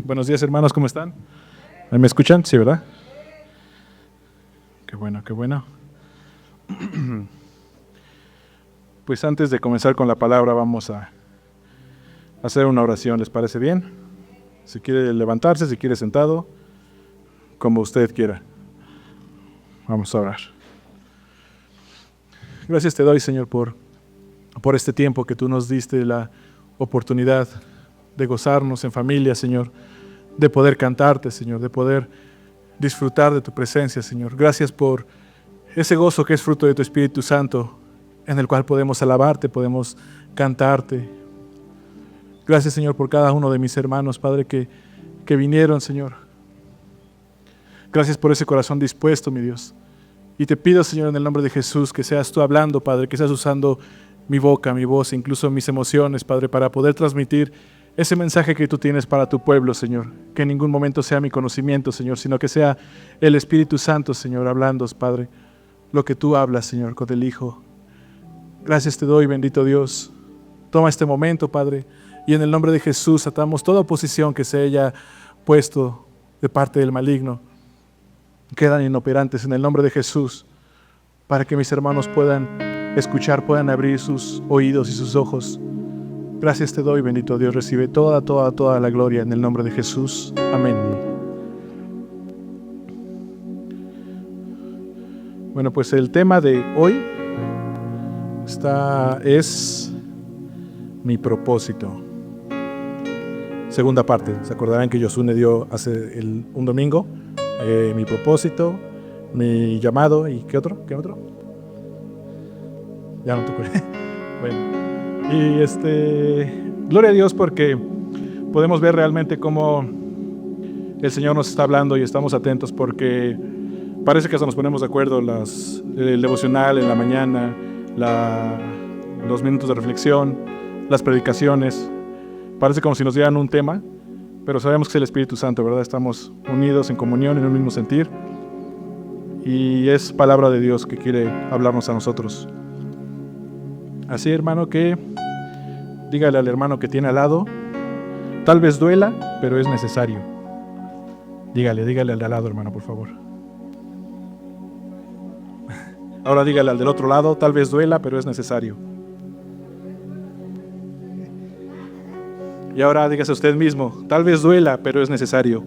Buenos días, hermanos, ¿cómo están? ¿Me escuchan? Sí, ¿verdad? Qué bueno, qué bueno. Pues antes de comenzar con la palabra vamos a hacer una oración, ¿les parece bien? Si quiere levantarse, si quiere sentado, como usted quiera. Vamos a orar. Gracias te doy, Señor, por este tiempo que tú nos diste, la oportunidad de gozarnos en familia, Señor, de poder cantarte, Señor, de poder disfrutar de tu presencia, Señor. Gracias por ese gozo que es fruto de tu Espíritu Santo, en el cual podemos alabarte, podemos cantarte. Gracias, Señor, por cada uno de mis hermanos, Padre, que vinieron, Señor. Gracias por ese corazón dispuesto, mi Dios. Y te pido, Señor, en el nombre de Jesús, que seas tú hablando, Padre, que seas usando mi boca, mi voz, incluso mis emociones, Padre, para poder transmitir ese mensaje que tú tienes para tu pueblo, Señor. Que en ningún momento sea mi conocimiento, Señor, sino que sea el Espíritu Santo, Señor, hablando, Padre, lo que tú hablas, Señor, con el Hijo. Gracias te doy, bendito Dios. Toma este momento, Padre, y en el nombre de Jesús atamos toda oposición que se haya puesto de parte del maligno. Quedan inoperantes en el nombre de Jesús, para que mis hermanos puedan escuchar, puedan abrir sus oídos y sus ojos. Gracias te doy, bendito Dios. Recibe toda la gloria en el nombre de Jesús. Amén. Bueno, pues el tema de hoy es mi propósito. Segunda parte. Se acordarán que Yosune dio hace un domingo mi propósito, mi llamado y ¿qué otro? Ya no tocó. Bueno. Y gloria a Dios porque podemos ver realmente cómo el Señor nos está hablando y estamos atentos, porque parece que hasta nos ponemos de acuerdo, el devocional en la mañana, los minutos de reflexión, las predicaciones, parece como si nos dieran un tema, pero sabemos que es el Espíritu Santo, ¿verdad? Estamos unidos en comunión, en un mismo sentir, y es palabra de Dios que quiere hablarnos a nosotros. Así, hermano, que dígale al hermano que tiene al lado, tal vez duela, pero es necesario. Dígale al de al lado, hermano, por favor. Ahora dígale al del otro lado, tal vez duela, pero es necesario. Y ahora dígase usted mismo, tal vez duela, pero es necesario.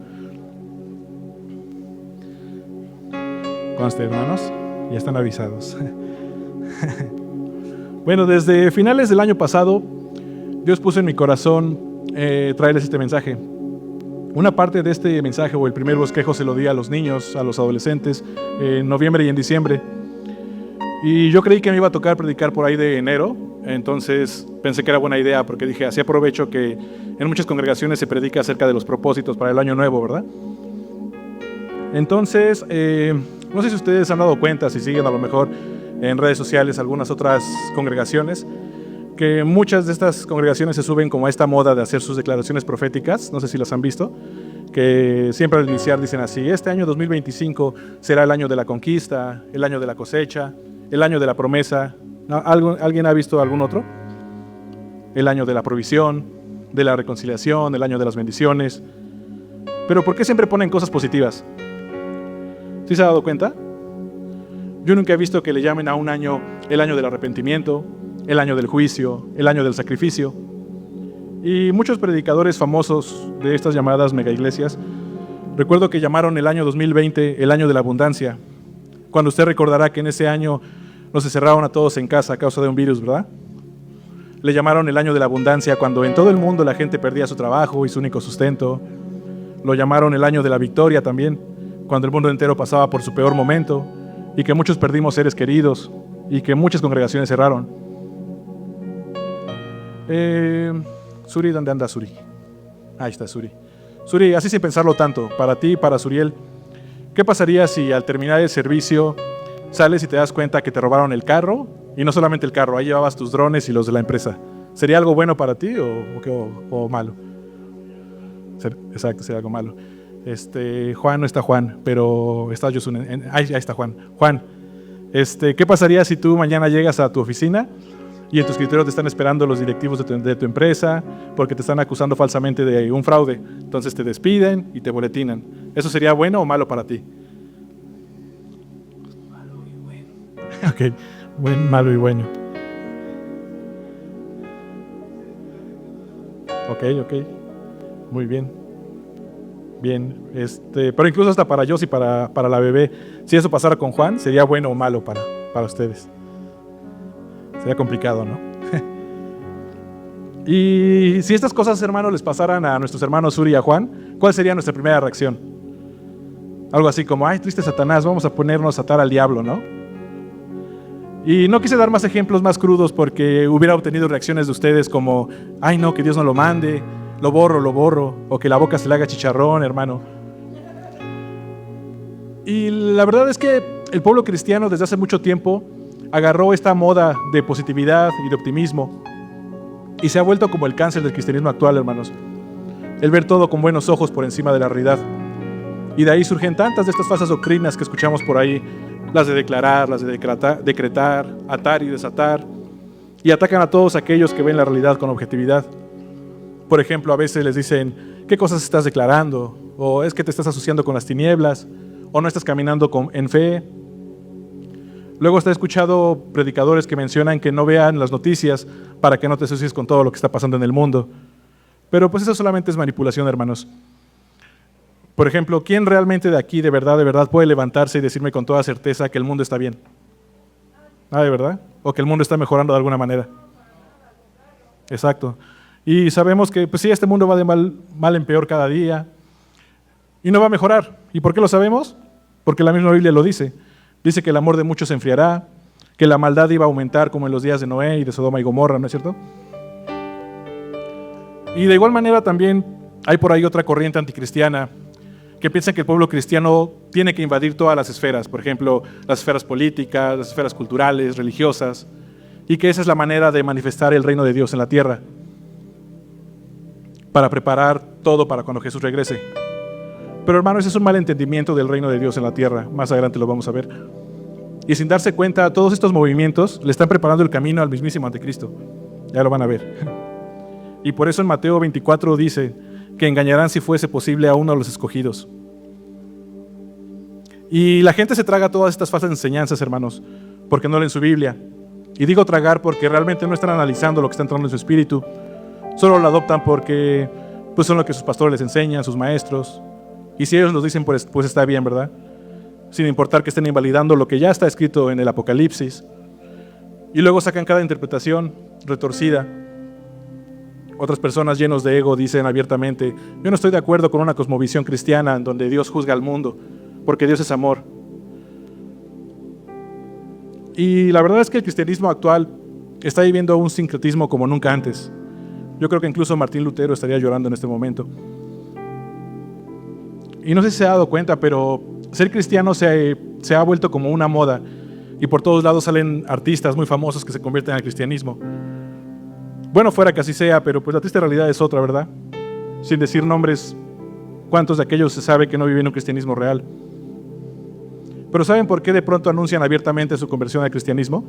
Conste, hermanos, ya están avisados. Bueno, desde finales del año pasado, Dios puso en mi corazón traerles este mensaje. Una parte de este mensaje, o el primer bosquejo, se lo di a los niños, a los adolescentes, en noviembre y en diciembre. Y yo creí que me iba a tocar predicar por ahí de enero, entonces pensé que era buena idea, porque dije, así aprovecho que en muchas congregaciones se predica acerca de los propósitos para el año nuevo, ¿verdad? Entonces, no sé si ustedes han dado cuenta, si siguen a lo mejor en redes sociales algunas otras congregaciones, que muchas de estas congregaciones se suben como a esta moda de hacer sus declaraciones proféticas. No sé si las han visto, que siempre al iniciar dicen así: este año 2025 será el año de la conquista, el año de la cosecha, el año de la promesa. ¿Alguien ha visto algún otro? El año de la provisión, de la reconciliación, el año de las bendiciones. Pero ¿por qué siempre ponen cosas positivas? ¿Sí se ha dado cuenta? Yo nunca he visto que le llamen a un año el año del arrepentimiento, el año del juicio, el año del sacrificio. Y muchos predicadores famosos de estas llamadas megaiglesias, recuerdo que llamaron el año 2020 el año de la abundancia, cuando usted recordará que en ese año nos encerraron a todos en casa a causa de un virus, ¿verdad? Le llamaron el año de la abundancia cuando en todo el mundo la gente perdía su trabajo y su único sustento. Lo llamaron el año de la victoria también, cuando el mundo entero pasaba por su peor momento y que muchos perdimos seres queridos y que muchas congregaciones cerraron. Suri, ¿dónde anda Suri? Ahí está Suri. Suri, así sin pensarlo tanto, para ti y para Suriel, ¿qué pasaría si al terminar el servicio sales y te das cuenta que te robaron el carro? Y no solamente el carro, ahí llevabas tus drones y los de la empresa. ¿Sería algo bueno para ti o malo? Exacto, sería algo malo. Juan no está Juan, pero está Yosune. Ahí está Juan. Juan, ¿qué pasaría si tú mañana llegas a tu oficina y en tu escritorio te están esperando los directivos de tu empresa porque te están acusando falsamente de un fraude. Entonces te despiden y te boletinan. ¿Eso sería bueno o malo para ti? Malo y bueno. Ok, malo y bueno. Ok, muy bien. Bien, pero incluso hasta para Jos y para la bebé, si eso pasara con Juan, ¿sería bueno o malo para ustedes? Sería complicado, ¿no? Y si estas cosas, hermanos, les pasaran a nuestros hermanos Uri y a Juan, ¿cuál sería nuestra primera reacción? Algo así como, ay, triste Satanás, vamos a ponernos a atar al diablo, ¿no? Y no quise dar más ejemplos más crudos porque hubiera obtenido reacciones de ustedes como, ay no, que Dios no lo mande, lo borro, o que la boca se le haga chicharrón, hermano. Y la verdad es que el pueblo cristiano desde hace mucho tiempo agarró esta moda de positividad y de optimismo y se ha vuelto como el cáncer del cristianismo actual, hermanos. El ver todo con buenos ojos por encima de la realidad. Y de ahí surgen tantas de estas falsas doctrinas que escuchamos por ahí, las de declarar, las de decretar, atar y desatar, y atacan a todos aquellos que ven la realidad con objetividad. Por ejemplo, a veces les dicen, ¿qué cosas estás declarando? O es que te estás asociando con las tinieblas, o no estás caminando en fe. Luego he escuchado predicadores que mencionan que no vean las noticias para que no te asocies con todo lo que está pasando en el mundo. Pero pues eso solamente es manipulación, hermanos. Por ejemplo, ¿quién realmente de aquí de verdad puede levantarse y decirme con toda certeza que el mundo está bien? ¿De verdad? ¿O que el mundo está mejorando de alguna manera? Exacto. Y sabemos que pues sí, este mundo va de mal en peor cada día y no va a mejorar. ¿Y por qué lo sabemos? Porque la misma Biblia lo dice. Dice que el amor de muchos se enfriará, que la maldad iba a aumentar como en los días de Noé y de Sodoma y Gomorra, ¿no es cierto? Y de igual manera también hay por ahí otra corriente anticristiana que piensa que el pueblo cristiano tiene que invadir todas las esferas, por ejemplo, las esferas políticas, las esferas culturales, religiosas, y que esa es la manera de manifestar el reino de Dios en la tierra, para preparar todo para cuando Jesús regrese. Pero hermano, ese es un mal entendimiento del reino de Dios en la tierra, más adelante lo vamos a ver. Y sin darse cuenta, todos estos movimientos le están preparando el camino al mismísimo anticristo, ya lo van a ver. Y por eso en Mateo 24 dice que engañarán si fuese posible a uno de los escogidos. Y la gente se traga todas estas falsas enseñanzas, hermanos, porque no leen su Biblia. Y digo tragar porque realmente no están analizando lo que está entrando en su espíritu. Solo lo adoptan porque pues son lo que sus pastores les enseñan, sus maestros. Y si ellos los dicen, pues está bien, ¿verdad? Sin importar que estén invalidando lo que ya está escrito en el Apocalipsis. Y luego sacan cada interpretación retorcida. Otras personas llenos de ego dicen abiertamente, yo no estoy de acuerdo con una cosmovisión cristiana en donde Dios juzga al mundo, porque Dios es amor. Y la verdad es que el cristianismo actual está viviendo un sincretismo como nunca antes. Yo creo que incluso Martín Lutero estaría llorando en este momento. Y no sé si se ha dado cuenta, pero ser cristiano se ha vuelto como una moda. Y por todos lados salen artistas muy famosos que se convierten al cristianismo. Bueno, fuera que así sea, pero pues la triste realidad es otra, ¿verdad? Sin decir nombres, ¿cuántos de aquellos se sabe que no viven un cristianismo real? Pero ¿saben por qué de pronto anuncian abiertamente su conversión al cristianismo?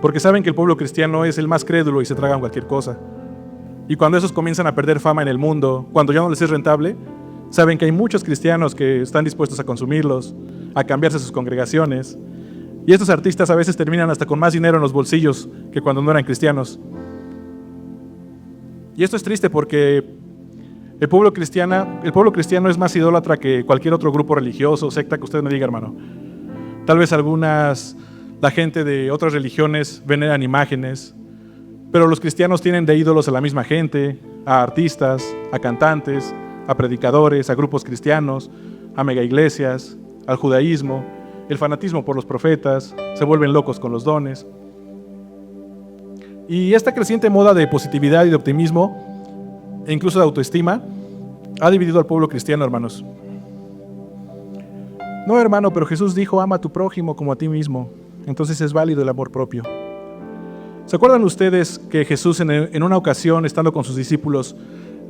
Porque saben que el pueblo cristiano es el más crédulo y se tragan cualquier cosa. Y cuando esos comienzan a perder fama en el mundo, cuando ya no les es rentable, saben que hay muchos cristianos que están dispuestos a consumirlos, a cambiarse sus congregaciones. Y estos artistas a veces terminan hasta con más dinero en los bolsillos que cuando no eran cristianos. Y esto es triste porque el pueblo cristiano es más idólatra que cualquier otro grupo religioso o secta que usted me diga, hermano. Tal vez la gente de otras religiones veneran imágenes, pero los cristianos tienen de ídolos a la misma gente, a artistas, a cantantes, a predicadores, a grupos cristianos, a megaiglesias, al judaísmo, el fanatismo por los profetas, se vuelven locos con los dones. Y esta creciente moda de positividad y de optimismo, e incluso de autoestima, ha dividido al pueblo cristiano, hermanos. No, hermano, pero Jesús dijo, ama a tu prójimo como a ti mismo. Entonces es válido el amor propio. ¿Se acuerdan ustedes que Jesús en una ocasión, estando con sus discípulos,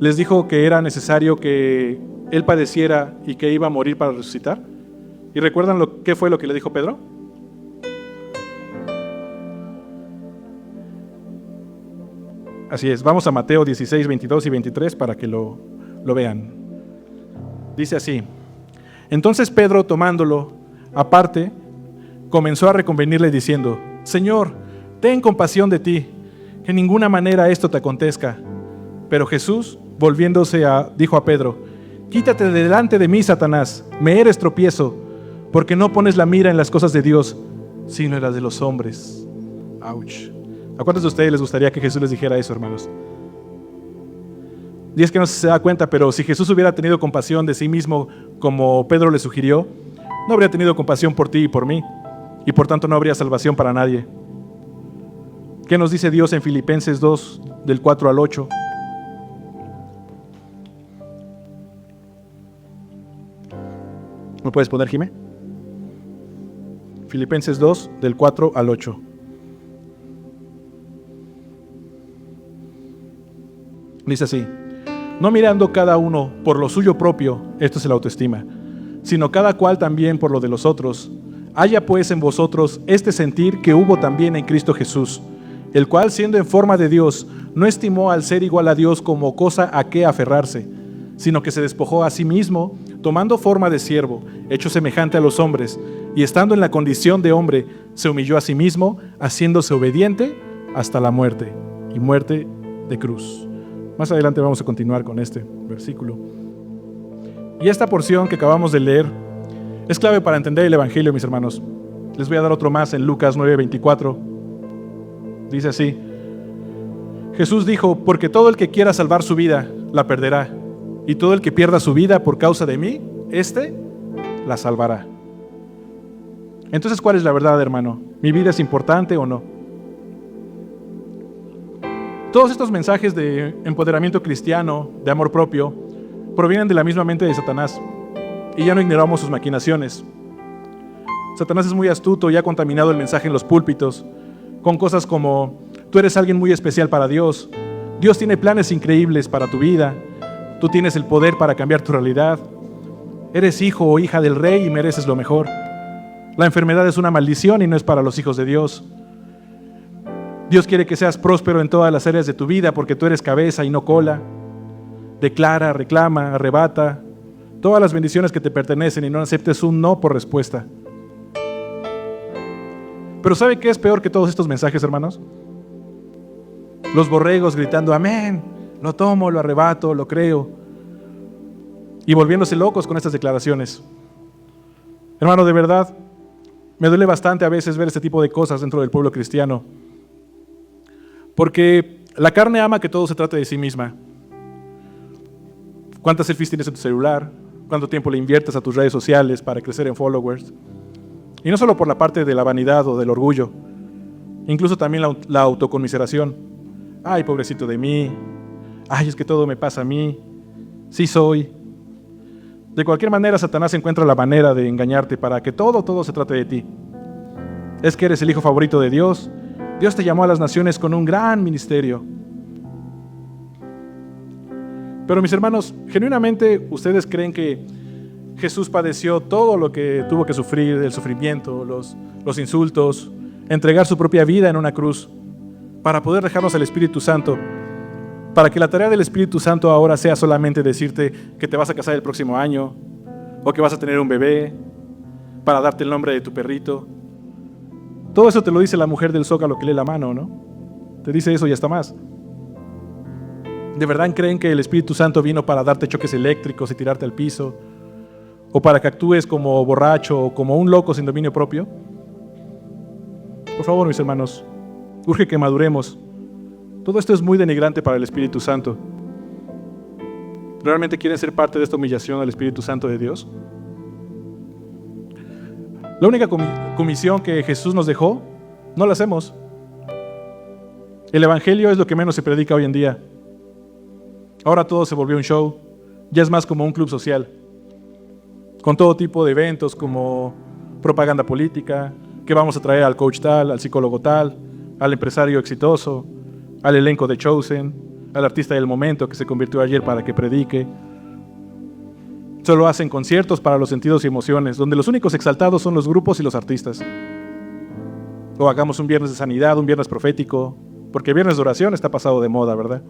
les dijo que era necesario que Él padeciera y que iba a morir para resucitar? ¿Y recuerdan qué fue lo que le dijo Pedro? Así es, vamos a Mateo 16, 22 y 23 para que lo vean. Dice así: entonces Pedro, tomándolo aparte, comenzó a reconvenirle diciendo: Señor, ten compasión de ti, que en ninguna manera esto te acontezca. Pero Jesús, volviéndose, dijo a Pedro: quítate de delante de mí, Satanás, me eres tropiezo, porque no pones la mira en las cosas de Dios, sino en las de los hombres. Ouch. ¿A cuántos de ustedes les gustaría que Jesús les dijera eso, hermanos? Y es que no se da cuenta, pero si Jesús hubiera tenido compasión de sí mismo, como Pedro le sugirió, no habría tenido compasión por ti y por mí, y por tanto no habría salvación para nadie. ¿Qué nos dice Dios en Filipenses 2, del 4 al 8? ¿Me puedes poner, Jimé? Filipenses 2, del 4 al 8. Dice así: no mirando cada uno por lo suyo propio, esto es la autoestima, sino cada cual también por lo de los otros. Haya pues en vosotros este sentir que hubo también en Cristo Jesús, el cual, siendo en forma de Dios, no estimó al ser igual a Dios como cosa a que aferrarse, sino que se despojó a sí mismo, tomando forma de siervo, hecho semejante a los hombres, y estando en la condición de hombre, se humilló a sí mismo, haciéndose obediente hasta la muerte, y muerte de cruz. Más adelante vamos a continuar con este versículo. Y esta porción que acabamos de leer es clave para entender el Evangelio, mis hermanos. Les voy a dar otro más en Lucas 9:24. Dice así: Jesús dijo: porque todo el que quiera salvar su vida, la perderá, y todo el que pierda su vida por causa de mí, la salvará. Entonces, ¿cuál es la verdad, hermano? ¿Mi vida es importante o no? Todos estos mensajes de empoderamiento cristiano, de amor propio, provienen de la misma mente de Satanás, y ya no ignoramos sus maquinaciones. Satanás es muy astuto y ha contaminado el mensaje en los púlpitos con cosas como: tú eres alguien muy especial para Dios, Dios tiene planes increíbles para tu vida, tú tienes el poder para cambiar tu realidad, eres hijo o hija del rey y mereces lo mejor. La enfermedad es una maldición y no es para los hijos de Dios. Dios quiere que seas próspero en todas las áreas de tu vida porque tú eres cabeza y no cola. Declara, reclama, arrebata todas las bendiciones que te pertenecen y no aceptes un no por respuesta. Pero ¿sabe qué es peor que todos estos mensajes, hermanos? Los borregos gritando amén, lo tomo, lo arrebato, lo creo, y volviéndose locos con estas declaraciones. Hermano, de verdad, me duele bastante a veces ver este tipo de cosas dentro del pueblo cristiano, porque la carne ama que todo se trate de sí misma. ¿Cuántas selfies tienes en tu celular? ¿Cuánto tiempo le inviertes a tus redes sociales para crecer en followers? Y no solo por la parte de la vanidad o del orgullo, incluso también la autoconmiseración. Ay, pobrecito de mí. Ay, es que todo me pasa a mí. Sí soy. De cualquier manera, Satanás encuentra la manera de engañarte para que todo se trate de ti. Es que eres el hijo favorito de Dios. Dios te llamó a las naciones con un gran ministerio. Pero mis hermanos, genuinamente, ¿ustedes creen que Jesús padeció todo lo que tuvo que sufrir, el sufrimiento, los insultos, entregar su propia vida en una cruz para poder dejarnos al Espíritu Santo? Para que la tarea del Espíritu Santo ahora sea solamente decirte que te vas a casar el próximo año, o que vas a tener un bebé, para darte el nombre de tu perrito. Todo eso te lo dice la mujer del Zócalo que lee la mano, ¿no? Te dice eso y hasta más. ¿De verdad creen que el Espíritu Santo vino para darte choques eléctricos y tirarte al piso? ¿O para que actúes como borracho o como un loco sin dominio propio? Por favor, mis hermanos, urge que maduremos. Todo esto es muy denigrante para el Espíritu Santo. ¿Realmente quieren ser parte de esta humillación al Espíritu Santo de Dios? La única comisión que Jesús nos dejó, no la hacemos. El Evangelio es lo que menos se predica hoy en día. Ahora todo se volvió un show. Ya es más como un club social, con todo tipo de eventos como propaganda política, que vamos a traer al coach tal, al psicólogo tal, al empresario exitoso, al elenco de Chosen, al artista del momento que se convirtió ayer para que predique. Solo hacen conciertos para los sentidos y emociones, donde los únicos exaltados son los grupos y los artistas. O hagamos un viernes de sanidad, un viernes profético, porque viernes de oración está pasado de moda, ¿verdad?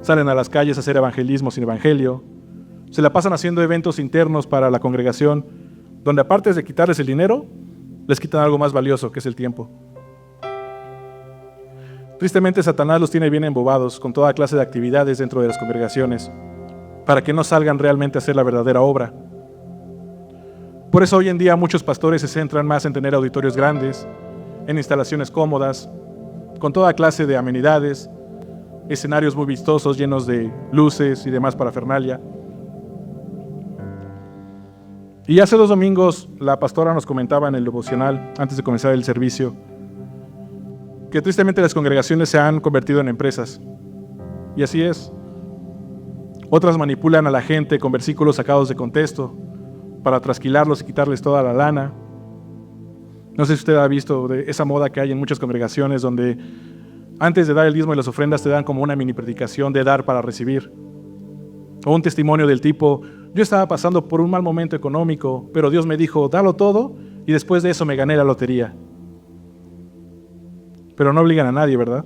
Salen a las calles a hacer evangelismo sin evangelio, se la pasan haciendo eventos internos para la congregación, donde aparte de quitarles el dinero, les quitan algo más valioso, que es el tiempo. Tristemente, Satanás los tiene bien embobados con toda clase de actividades dentro de las congregaciones, para que no salgan realmente a hacer la verdadera obra. Por eso hoy en día muchos pastores se centran más en tener auditorios grandes, en instalaciones cómodas, con toda clase de amenidades, escenarios muy vistosos llenos de luces y demás parafernalia. Y hace 2 domingos la pastora nos comentaba en el devocional, antes de comenzar el servicio, que tristemente las congregaciones se han convertido en empresas. Y así es. Otras manipulan a la gente con versículos sacados de contexto para trasquilarlos y quitarles toda la lana. No sé si usted ha visto de esa moda que hay en muchas congregaciones donde antes de dar el diezmo y las ofrendas te dan como una mini predicación de dar para recibir. O un testimonio del tipo: yo estaba pasando por un mal momento económico, pero Dios me dijo, dalo todo, y después de eso me gané la lotería. Pero no obligan a nadie, ¿verdad?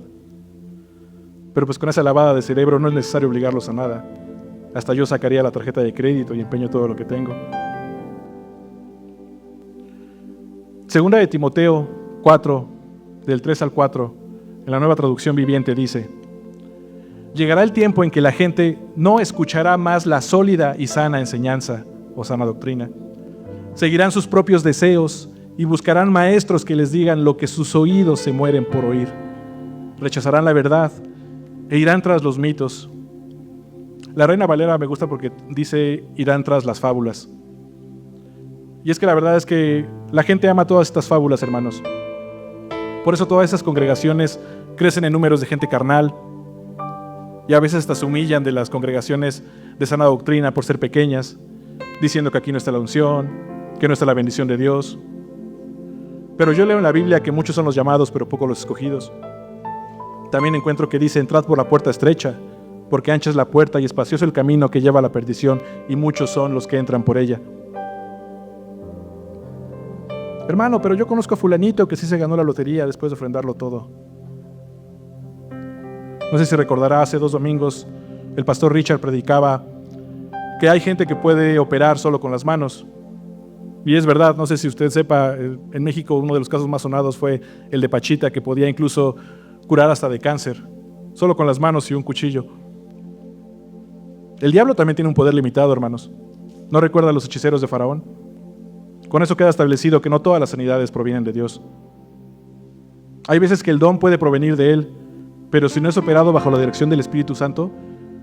Pero pues con esa lavada de cerebro no es necesario obligarlos a nada. Hasta yo sacaría la tarjeta de crédito y empeño todo lo que tengo. Segunda de Timoteo 4, del 3 al 4, en la Nueva Traducción Viviente dice: llegará el tiempo en que la gente no escuchará más la sólida y sana enseñanza o sana doctrina. Seguirán sus propios deseos y buscarán maestros que les digan lo que sus oídos se mueren por oír. Rechazarán la verdad e irán tras los mitos. La Reina Valera me gusta porque dice irán tras las fábulas. Y es que la verdad es que la gente ama todas estas fábulas, hermanos. Por eso todas esas congregaciones crecen en números de gente carnal, y a veces hasta se humillan de las congregaciones de sana doctrina por ser pequeñas, diciendo que aquí no está la unción, que no está la bendición de Dios. Pero yo leo en la Biblia que muchos son los llamados, pero pocos los escogidos. También encuentro que dice: entrad por la puerta estrecha, porque ancha es la puerta y espacioso el camino que lleva a la perdición, y muchos son los que entran por ella. Hermano, pero yo conozco a fulanito que sí se ganó la lotería después de ofrendarlo todo. No sé si recordará, hace 2 domingos el pastor Richard predicaba que hay gente que puede operar solo con las manos. Y es verdad, no sé si usted sepa, en México uno de los casos más sonados fue el de Pachita, que podía incluso curar hasta de cáncer, solo con las manos y un cuchillo. El diablo también tiene un poder limitado, hermanos. ¿No recuerda a los hechiceros de Faraón? Con eso queda establecido que no todas las sanidades provienen de Dios. Hay veces que el don puede provenir de Él, pero si no es operado bajo la dirección del Espíritu Santo,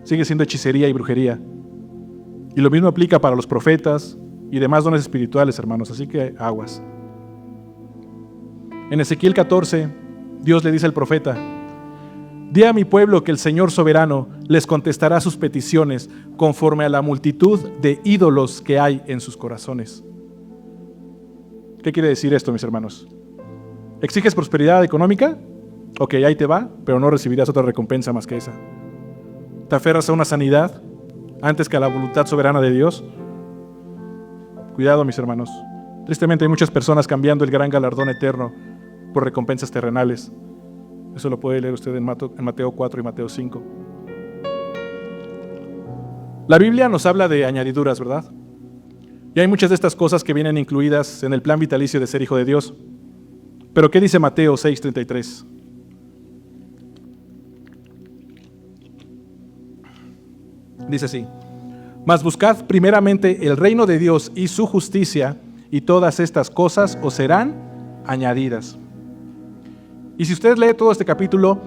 sigue siendo hechicería y brujería. Y lo mismo aplica para los profetas y demás dones espirituales, hermanos, así que aguas. En Ezequiel 14, Dios le dice al profeta: di a mi pueblo que el Señor soberano les contestará sus peticiones conforme a la multitud de ídolos que hay en sus corazones. ¿Qué quiere decir esto, mis hermanos? ¿Exiges prosperidad económica? Ok, ahí te va, pero no recibirás otra recompensa más que esa. ¿Te aferras a una sanidad antes que a la voluntad soberana de Dios? Cuidado, mis hermanos. Tristemente hay muchas personas cambiando el gran galardón eterno por recompensas terrenales. Eso lo puede leer usted en Mateo 4 y Mateo 5. La Biblia nos habla de añadiduras, ¿verdad? Y hay muchas de estas cosas que vienen incluidas en el plan vitalicio de ser hijo de Dios. Pero ¿qué dice Mateo 6:33? Dice así: mas buscad primeramente el reino de Dios y su justicia, y todas estas cosas os serán añadidas. Y si usted lee todo este capítulo,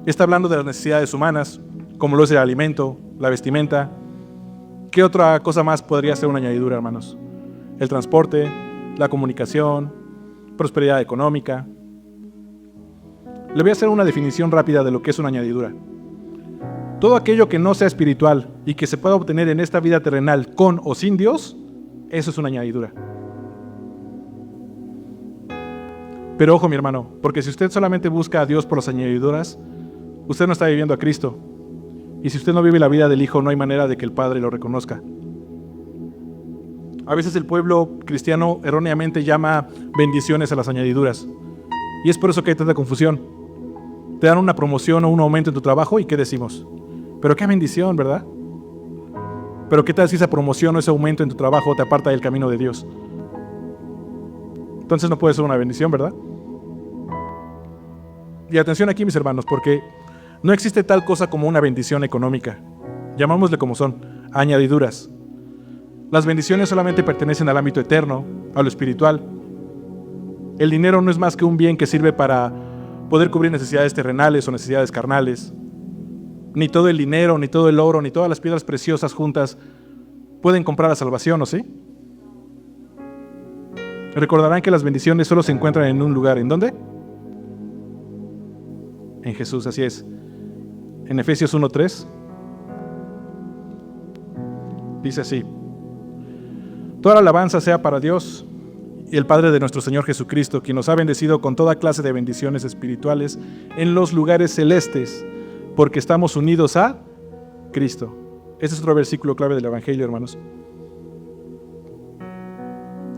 está hablando de las necesidades humanas, como lo es el alimento, la vestimenta. ¿Qué otra cosa más podría ser una añadidura, hermanos? El transporte, la comunicación, prosperidad económica. Le voy a hacer una definición rápida de lo que es una añadidura. Todo aquello que no sea espiritual y que se pueda obtener en esta vida terrenal con o sin Dios, eso es una añadidura. Pero ojo, mi hermano, porque si usted solamente busca a Dios por las añadiduras, usted no está viviendo a Cristo. Y si usted no vive la vida del Hijo, no hay manera de que el Padre lo reconozca. A veces el pueblo cristiano erróneamente llama bendiciones a las añadiduras. Y es por eso que hay tanta confusión. Te dan una promoción o un aumento en tu trabajo y ¿qué decimos? Pero qué bendición, ¿verdad? Pero ¿qué tal si esa promoción o ese aumento en tu trabajo te aparta del camino de Dios? Entonces no puede ser una bendición, ¿verdad? Y atención aquí, mis hermanos, porque no existe tal cosa como una bendición económica. Llamámosle como son, añadiduras. Las bendiciones solamente pertenecen al ámbito eterno, a lo espiritual. El dinero no es más que un bien que sirve para poder cubrir necesidades terrenales o necesidades carnales. Ni todo el dinero, ni todo el oro, ni todas las piedras preciosas juntas pueden comprar la salvación, ¿o sí? Recordarán que las bendiciones solo se encuentran en un lugar. ¿En dónde? En Jesús, así es. En Efesios 1:3 dice así: toda la alabanza sea para Dios y el Padre de nuestro Señor Jesucristo, quien nos ha bendecido con toda clase de bendiciones espirituales en los lugares celestes, porque estamos unidos a Cristo. Este es otro versículo clave del Evangelio, hermanos.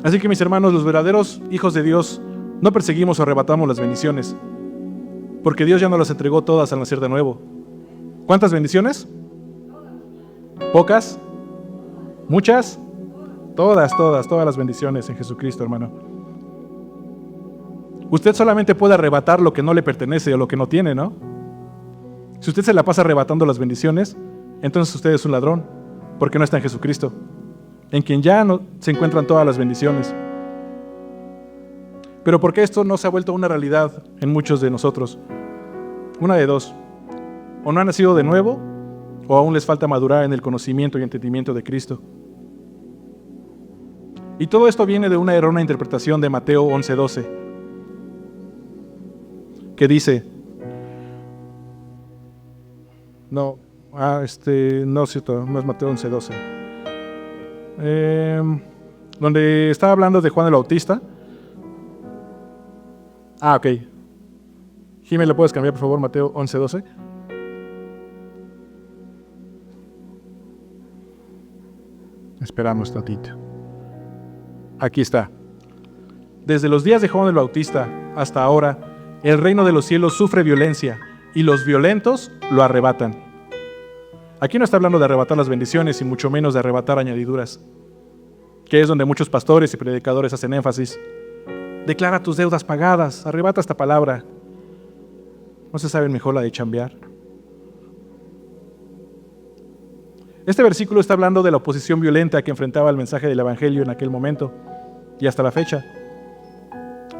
Así que, mis hermanos, los verdaderos hijos de Dios no perseguimos o arrebatamos las bendiciones, porque Dios ya nos las entregó todas al nacer de nuevo. ¿Cuántas bendiciones? ¿Pocas? ¿Muchas? Todas las bendiciones en Jesucristo, hermano. Usted solamente puede arrebatar lo que no le pertenece o lo que no tiene, ¿no? Si usted se la pasa arrebatando las bendiciones, entonces usted es un ladrón, porque no está en Jesucristo, en quien ya no se encuentran todas las bendiciones. Pero ¿por qué esto no se ha vuelto una realidad en muchos de nosotros? Una de dos: o no han nacido de nuevo, o aún les falta madurar en el conocimiento y entendimiento de Cristo. Y todo esto viene de una errónea interpretación de Mateo 11:12, que dice, no es Mateo 11:12, donde estaba hablando de Juan el Bautista. Ok. Jimé, ¿le puedes cambiar, por favor, Mateo 11:12? Esperamos tantito. Aquí está. Desde los días de Juan el Bautista hasta ahora, el reino de los cielos sufre violencia y los violentos lo arrebatan. Aquí no está hablando de arrebatar las bendiciones y mucho menos de arrebatar añadiduras, que es donde muchos pastores y predicadores hacen énfasis. Declara tus deudas pagadas, arrebata esta palabra. ¿No se sabe mejor la de chambear? Este versículo está hablando de la oposición violenta que enfrentaba el mensaje del Evangelio en aquel momento y hasta la fecha.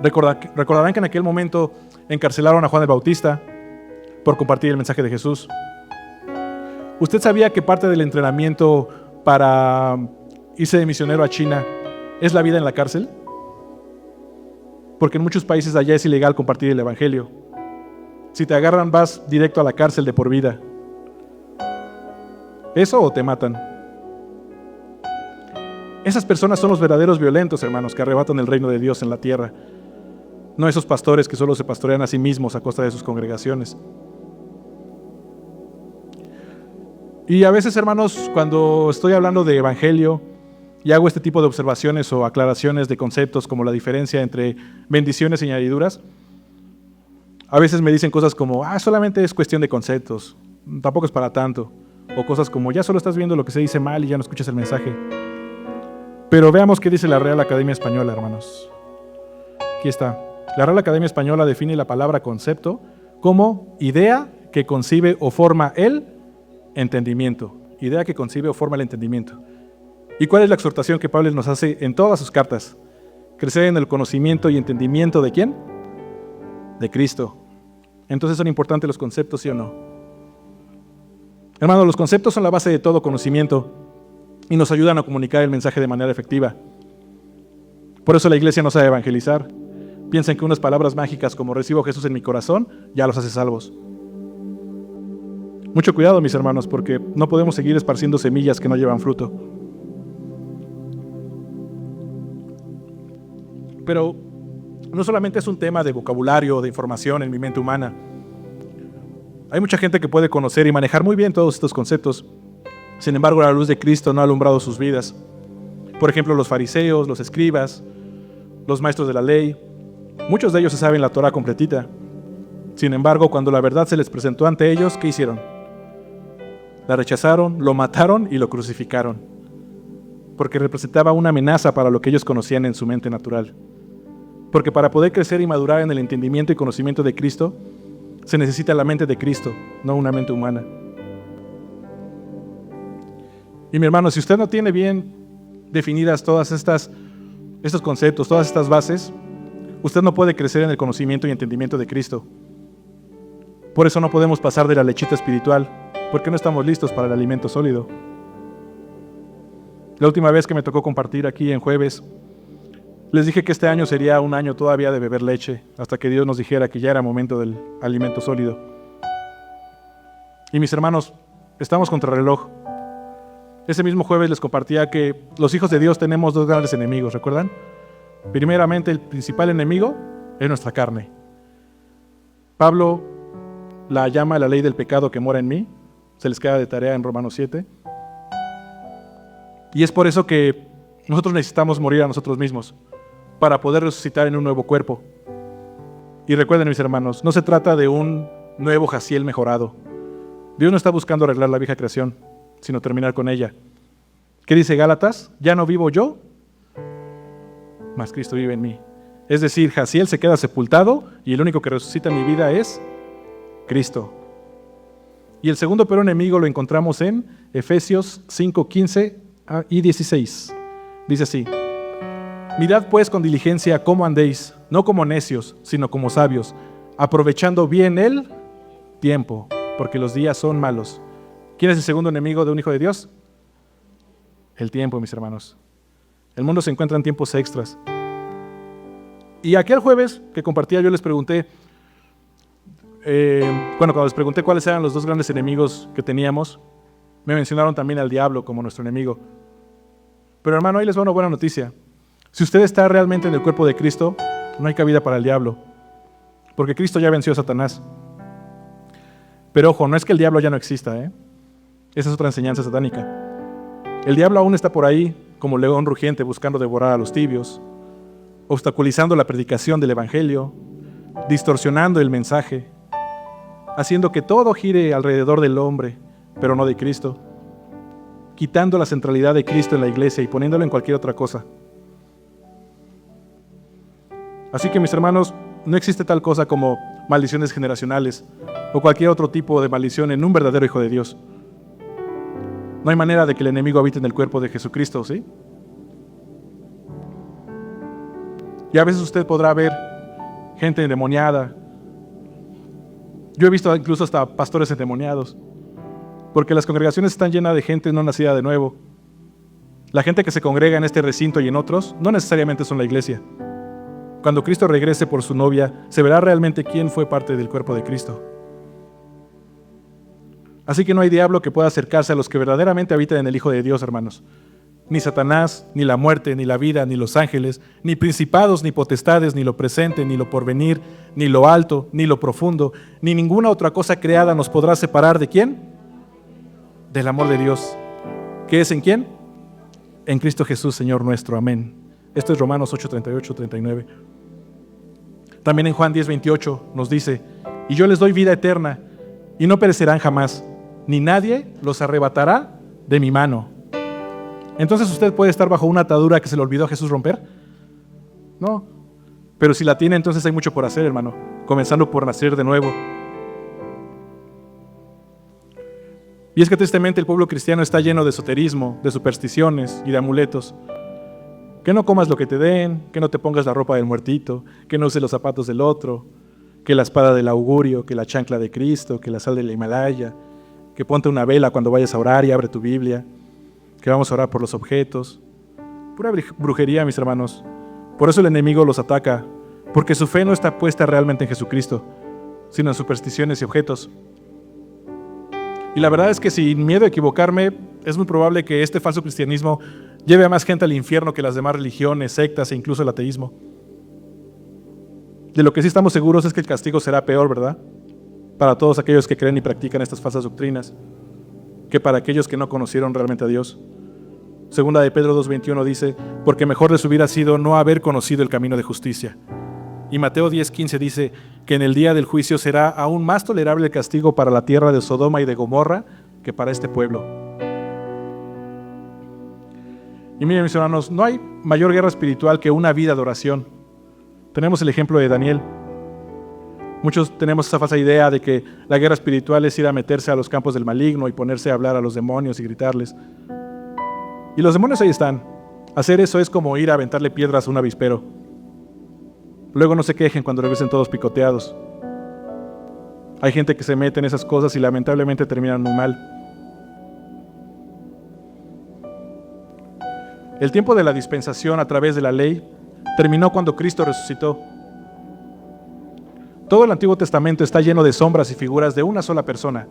Recordarán que en aquel momento encarcelaron a Juan el Bautista por compartir el mensaje de Jesús. ¿Usted sabía que parte del entrenamiento para irse de misionero a China es la vida en la cárcel? Porque en muchos países allá es ilegal compartir el Evangelio. Si te agarran, vas directo a la cárcel de por vida. ¿Eso o te matan? Esas personas son los verdaderos violentos, hermanos, que arrebatan el reino de Dios en la tierra. No esos pastores que solo se pastorean a sí mismos a costa de sus congregaciones. Y a veces, hermanos, cuando estoy hablando de evangelio y hago este tipo de observaciones o aclaraciones de conceptos como la diferencia entre bendiciones y añadiduras, a veces me dicen cosas como, solamente es cuestión de conceptos, tampoco es para tanto. O cosas como, ya solo estás viendo lo que se dice mal y ya no escuchas el mensaje. Pero veamos qué dice la Real Academia Española, hermanos. Aquí está. La Real Academia Española define la palabra concepto como idea que concibe o forma el entendimiento. Idea que concibe o forma el entendimiento. ¿Y cuál es la exhortación que Pablo nos hace en todas sus cartas? Crecer en el conocimiento y entendimiento ¿de quién? De Cristo. Entonces, ¿son importantes los conceptos, sí o no? Hermanos, los conceptos son la base de todo conocimiento y nos ayudan a comunicar el mensaje de manera efectiva. Por eso la iglesia no sabe evangelizar. Piensan que unas palabras mágicas como recibo a Jesús en mi corazón ya los hace salvos. Mucho cuidado, mis hermanos, porque no podemos seguir esparciendo semillas que no llevan fruto. Pero no solamente es un tema de vocabulario o de información en mi mente humana. Hay mucha gente que puede conocer y manejar muy bien todos estos conceptos. Sin embargo, la luz de Cristo no ha alumbrado sus vidas. Por ejemplo, los fariseos, los escribas, los maestros de la ley. Muchos de ellos se saben la Torá completita. Sin embargo, cuando la verdad se les presentó ante ellos, ¿qué hicieron? La rechazaron, lo mataron y lo crucificaron, porque representaba una amenaza para lo que ellos conocían en su mente natural. Porque para poder crecer y madurar en el entendimiento y conocimiento de Cristo, se necesita la mente de Cristo, no una mente humana. Y mi hermano, si usted no tiene bien definidas todas estos conceptos, todas estas bases, usted no puede crecer en el conocimiento y entendimiento de Cristo. Por eso no podemos pasar de la lechita espiritual, porque no estamos listos para el alimento sólido. La última vez que me tocó compartir aquí en jueves, les dije que este año sería un año todavía de beber leche, hasta que Dios nos dijera que ya era momento del alimento sólido. Y mis hermanos, estamos contra el reloj. Ese mismo jueves les compartía que los hijos de Dios tenemos dos grandes enemigos, ¿recuerdan? Primeramente, el principal enemigo es nuestra carne. Pablo la llama la ley del pecado que mora en mí, se les queda de tarea en Romanos 7. Y es por eso que nosotros necesitamos morir a nosotros mismos, para poder resucitar en un nuevo cuerpo. Y recuerden, mis hermanos, no se trata de un nuevo Jaciel mejorado. Dios no está buscando arreglar la vieja creación, sino terminar con ella. ¿Qué dice Gálatas? Ya no vivo yo, mas Cristo vive en mí. Es decir, Jaciel se queda sepultado y el único que resucita en mi vida es Cristo. Y el segundo peor enemigo lo encontramos en Efesios 5, 15 y 16. Dice así: mirad pues con diligencia cómo andéis, no como necios, sino como sabios, aprovechando bien el tiempo, porque los días son malos. ¿Quién es el segundo enemigo de un hijo de Dios? El tiempo, mis hermanos. El mundo se encuentra en tiempos extras. Y aquel jueves que compartía yo les pregunté, cuando les pregunté cuáles eran los dos grandes enemigos que teníamos, me mencionaron también al diablo como nuestro enemigo. Pero hermano, ahí les va una buena noticia. Si usted está realmente en el cuerpo de Cristo, no hay cabida para el diablo, porque Cristo ya venció a Satanás. Pero ojo, no es que el diablo ya no exista, Esa es otra enseñanza satánica. El diablo aún está por ahí como león rugiente buscando devorar a los tibios, obstaculizando la predicación del evangelio, distorsionando el mensaje, haciendo que todo gire alrededor del hombre, pero no de Cristo, quitando la centralidad de Cristo en la iglesia y poniéndolo en cualquier otra cosa. Así que, mis hermanos, no existe tal cosa como maldiciones generacionales o cualquier otro tipo de maldición en un verdadero hijo de Dios. No hay manera de que el enemigo habite en el cuerpo de Jesucristo, ¿sí? Y a veces usted podrá ver gente endemoniada. Yo he visto incluso hasta pastores endemoniados, porque las congregaciones están llenas de gente no nacida de nuevo. La gente que se congrega en este recinto y en otros no necesariamente son la iglesia. Cuando Cristo regrese por su novia, se verá realmente quién fue parte del cuerpo de Cristo. Así que no hay diablo que pueda acercarse a los que verdaderamente habitan en el Hijo de Dios, hermanos. Ni Satanás, ni la muerte, ni la vida, ni los ángeles, ni principados, ni potestades, ni lo presente, ni lo porvenir, ni lo alto, ni lo profundo, ni ninguna otra cosa creada nos podrá separar ¿de quién? Del amor de Dios. ¿Qué es en quién? En Cristo Jesús, Señor nuestro. Amén. Esto es Romanos 8, 38, 39. También en Juan 10, 28 nos dice: y yo les doy vida eterna, y no perecerán jamás, ni nadie los arrebatará de mi mano. Entonces usted puede estar bajo una atadura que se le olvidó a Jesús romper. No, pero si la tiene, entonces hay mucho por hacer, hermano, comenzando por nacer de nuevo. Y es que tristemente el pueblo cristiano está lleno de esoterismo, de supersticiones y de amuletos. Que no comas lo que te den, que no te pongas la ropa del muertito, que no uses los zapatos del otro, que la espada del augurio, que la chancla de Cristo, que la sal del Himalaya, que ponte una vela cuando vayas a orar y abre tu Biblia, que vamos a orar por los objetos. Pura brujería, mis hermanos. Por eso el enemigo los ataca, porque su fe no está puesta realmente en Jesucristo, sino en supersticiones y objetos. Y la verdad es que sin miedo a equivocarme, es muy probable que este falso cristianismo lleve a más gente al infierno que las demás religiones, sectas e incluso el ateísmo. De lo que sí estamos seguros es que el castigo será peor, ¿verdad? Para todos aquellos que creen y practican estas falsas doctrinas, que para aquellos que no conocieron realmente a Dios. Segunda de Pedro 2:21 dice: porque mejor les hubiera sido no haber conocido el camino de justicia. Y Mateo 10:15 dice que en el día del juicio será aún más tolerable el castigo para la tierra de Sodoma y de Gomorra que para este pueblo. Y miren, mis hermanos, no hay mayor guerra espiritual que una vida de oración. Tenemos el ejemplo de Daniel. Muchos tenemos esa falsa idea de que la guerra espiritual es ir a meterse a los campos del maligno y ponerse a hablar a los demonios y gritarles. Y los demonios ahí están. Hacer eso es como ir a aventarle piedras a un avispero. Luego no se quejen cuando regresen todos picoteados. Hay gente que se mete en esas cosas y lamentablemente terminan muy mal. El tiempo de la dispensación a través de la ley terminó cuando Cristo resucitó. Todo el Antiguo Testamento está lleno de sombras y figuras de una sola persona.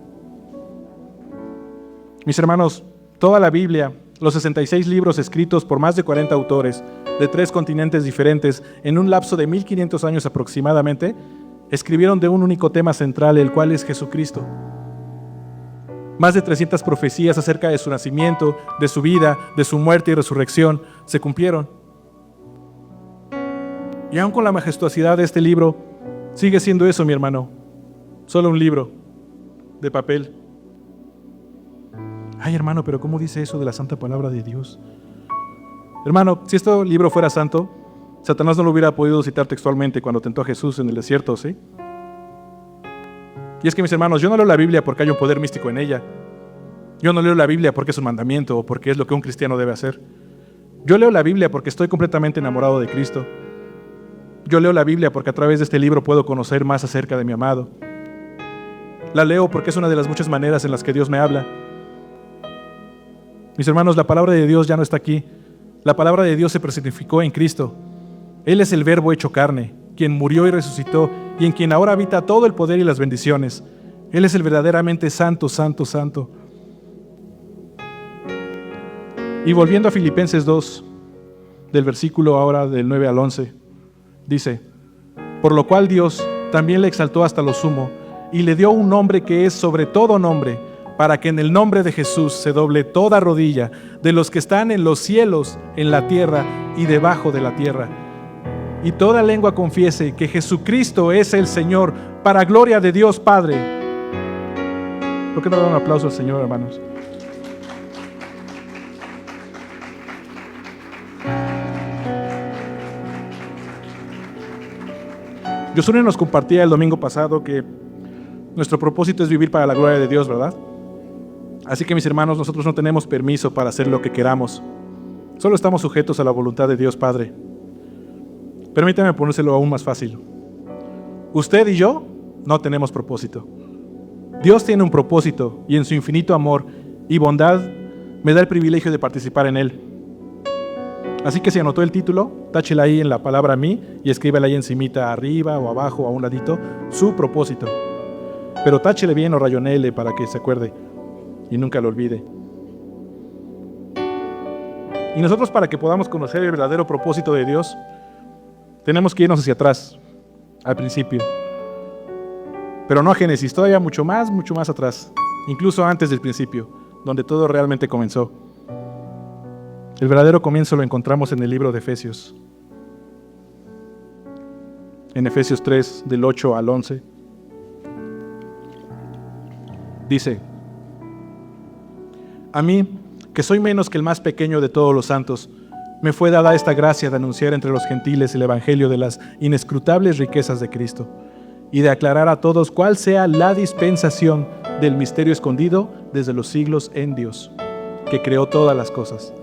Mis hermanos, toda la Biblia, los 66 libros escritos por más de 40 autores de 3 continentes diferentes en un lapso de 1500 años aproximadamente, escribieron de un único tema central, el cual es Jesucristo. Más de 300 profecías acerca de su nacimiento, de su vida, de su muerte y resurrección se cumplieron. Y aun con la majestuosidad de este libro, sigue siendo eso, mi hermano, solo un libro de papel. Ay, hermano, pero ¿cómo dice eso de la santa palabra de Dios? Hermano, si este libro fuera santo, Satanás no lo hubiera podido citar textualmente cuando tentó a Jesús en el desierto, ¿sí? Y es que, mis hermanos, yo no leo la Biblia porque hay un poder místico en ella. Yo no leo la Biblia porque es un mandamiento o porque es lo que un cristiano debe hacer. Yo leo la Biblia porque estoy completamente enamorado de Cristo. Yo leo la Biblia porque a través de este libro puedo conocer más acerca de mi amado. La leo porque es una de las muchas maneras en las que Dios me habla. Mis hermanos, la palabra de Dios ya no está aquí. La palabra de Dios se personificó en Cristo. Él es el Verbo hecho carne, quien murió y resucitó, y en quien ahora habita todo el poder y las bendiciones. Él es el verdaderamente santo, santo, santo. Y volviendo a Filipenses 2, del versículo ahora del 9 al 11, dice: por lo cual Dios también le exaltó hasta lo sumo, y le dio un nombre que es sobre todo nombre, para que en el nombre de Jesús se doble toda rodilla de los que están en los cielos, en la tierra y debajo de la tierra, y toda lengua confiese que Jesucristo es el Señor, para gloria de Dios Padre. ¿Por qué no dan un aplauso al Señor, hermanos? Josué nos compartía el domingo pasado que nuestro propósito es vivir para la gloria de Dios, ¿verdad? Así que, mis hermanos, nosotros no tenemos permiso para hacer lo que queramos. Solo estamos sujetos a la voluntad de Dios Padre. Permítame ponérselo aún más fácil. Usted y yo no tenemos propósito. Dios tiene un propósito y en su infinito amor y bondad me da el privilegio de participar en él. Así que si anotó el título, táchela ahí en la palabra mí y escríbela ahí encimita, arriba o abajo o a un ladito, su propósito. Pero táchele bien o rayonele para que se acuerde y nunca lo olvide. Y nosotros, para que podamos conocer el verdadero propósito de Dios, tenemos que irnos hacia atrás, al principio. Pero no a Génesis, todavía mucho más atrás, incluso antes del principio, donde todo realmente comenzó. El verdadero comienzo lo encontramos en el libro de Efesios. En Efesios 3, del 8 al 11. Dice: a mí, que soy menos que el más pequeño de todos los santos, me fue dada esta gracia de anunciar entre los gentiles el evangelio de las inescrutables riquezas de Cristo, y de aclarar a todos cuál sea la dispensación del misterio escondido desde los siglos en Dios, que creó todas las cosas,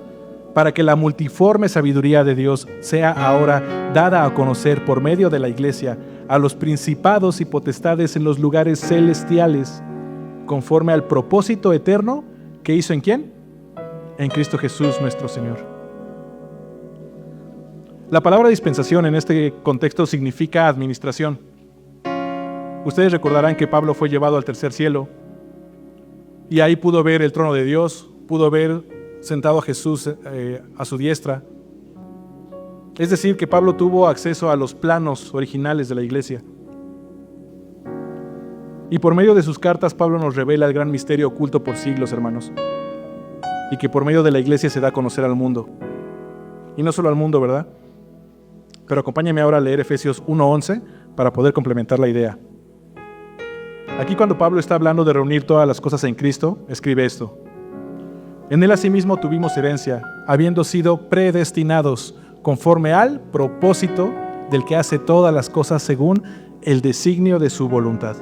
para que la multiforme sabiduría de Dios sea ahora dada a conocer por medio de la Iglesia a los principados y potestades en los lugares celestiales, conforme al propósito eterno que hizo ¿en quién? En Cristo Jesús nuestro Señor. La palabra dispensación en este contexto significa administración. Ustedes recordarán que Pablo fue llevado al tercer cielo y ahí pudo ver el trono de Dios, pudo ver sentado a Jesús a su diestra. Es decir, que Pablo tuvo acceso a los planos originales de la iglesia. Y por medio de sus cartas, Pablo nos revela el gran misterio oculto por siglos, hermanos, y que por medio de la iglesia se da a conocer al mundo. Y no solo al mundo, ¿verdad? Pero acompáñame ahora a leer Efesios 1:11 para poder complementar la idea. Aquí cuando Pablo está hablando de reunir todas las cosas en Cristo, escribe esto: en él asimismo tuvimos herencia, habiendo sido predestinados conforme al propósito del que hace todas las cosas según el designio de su voluntad.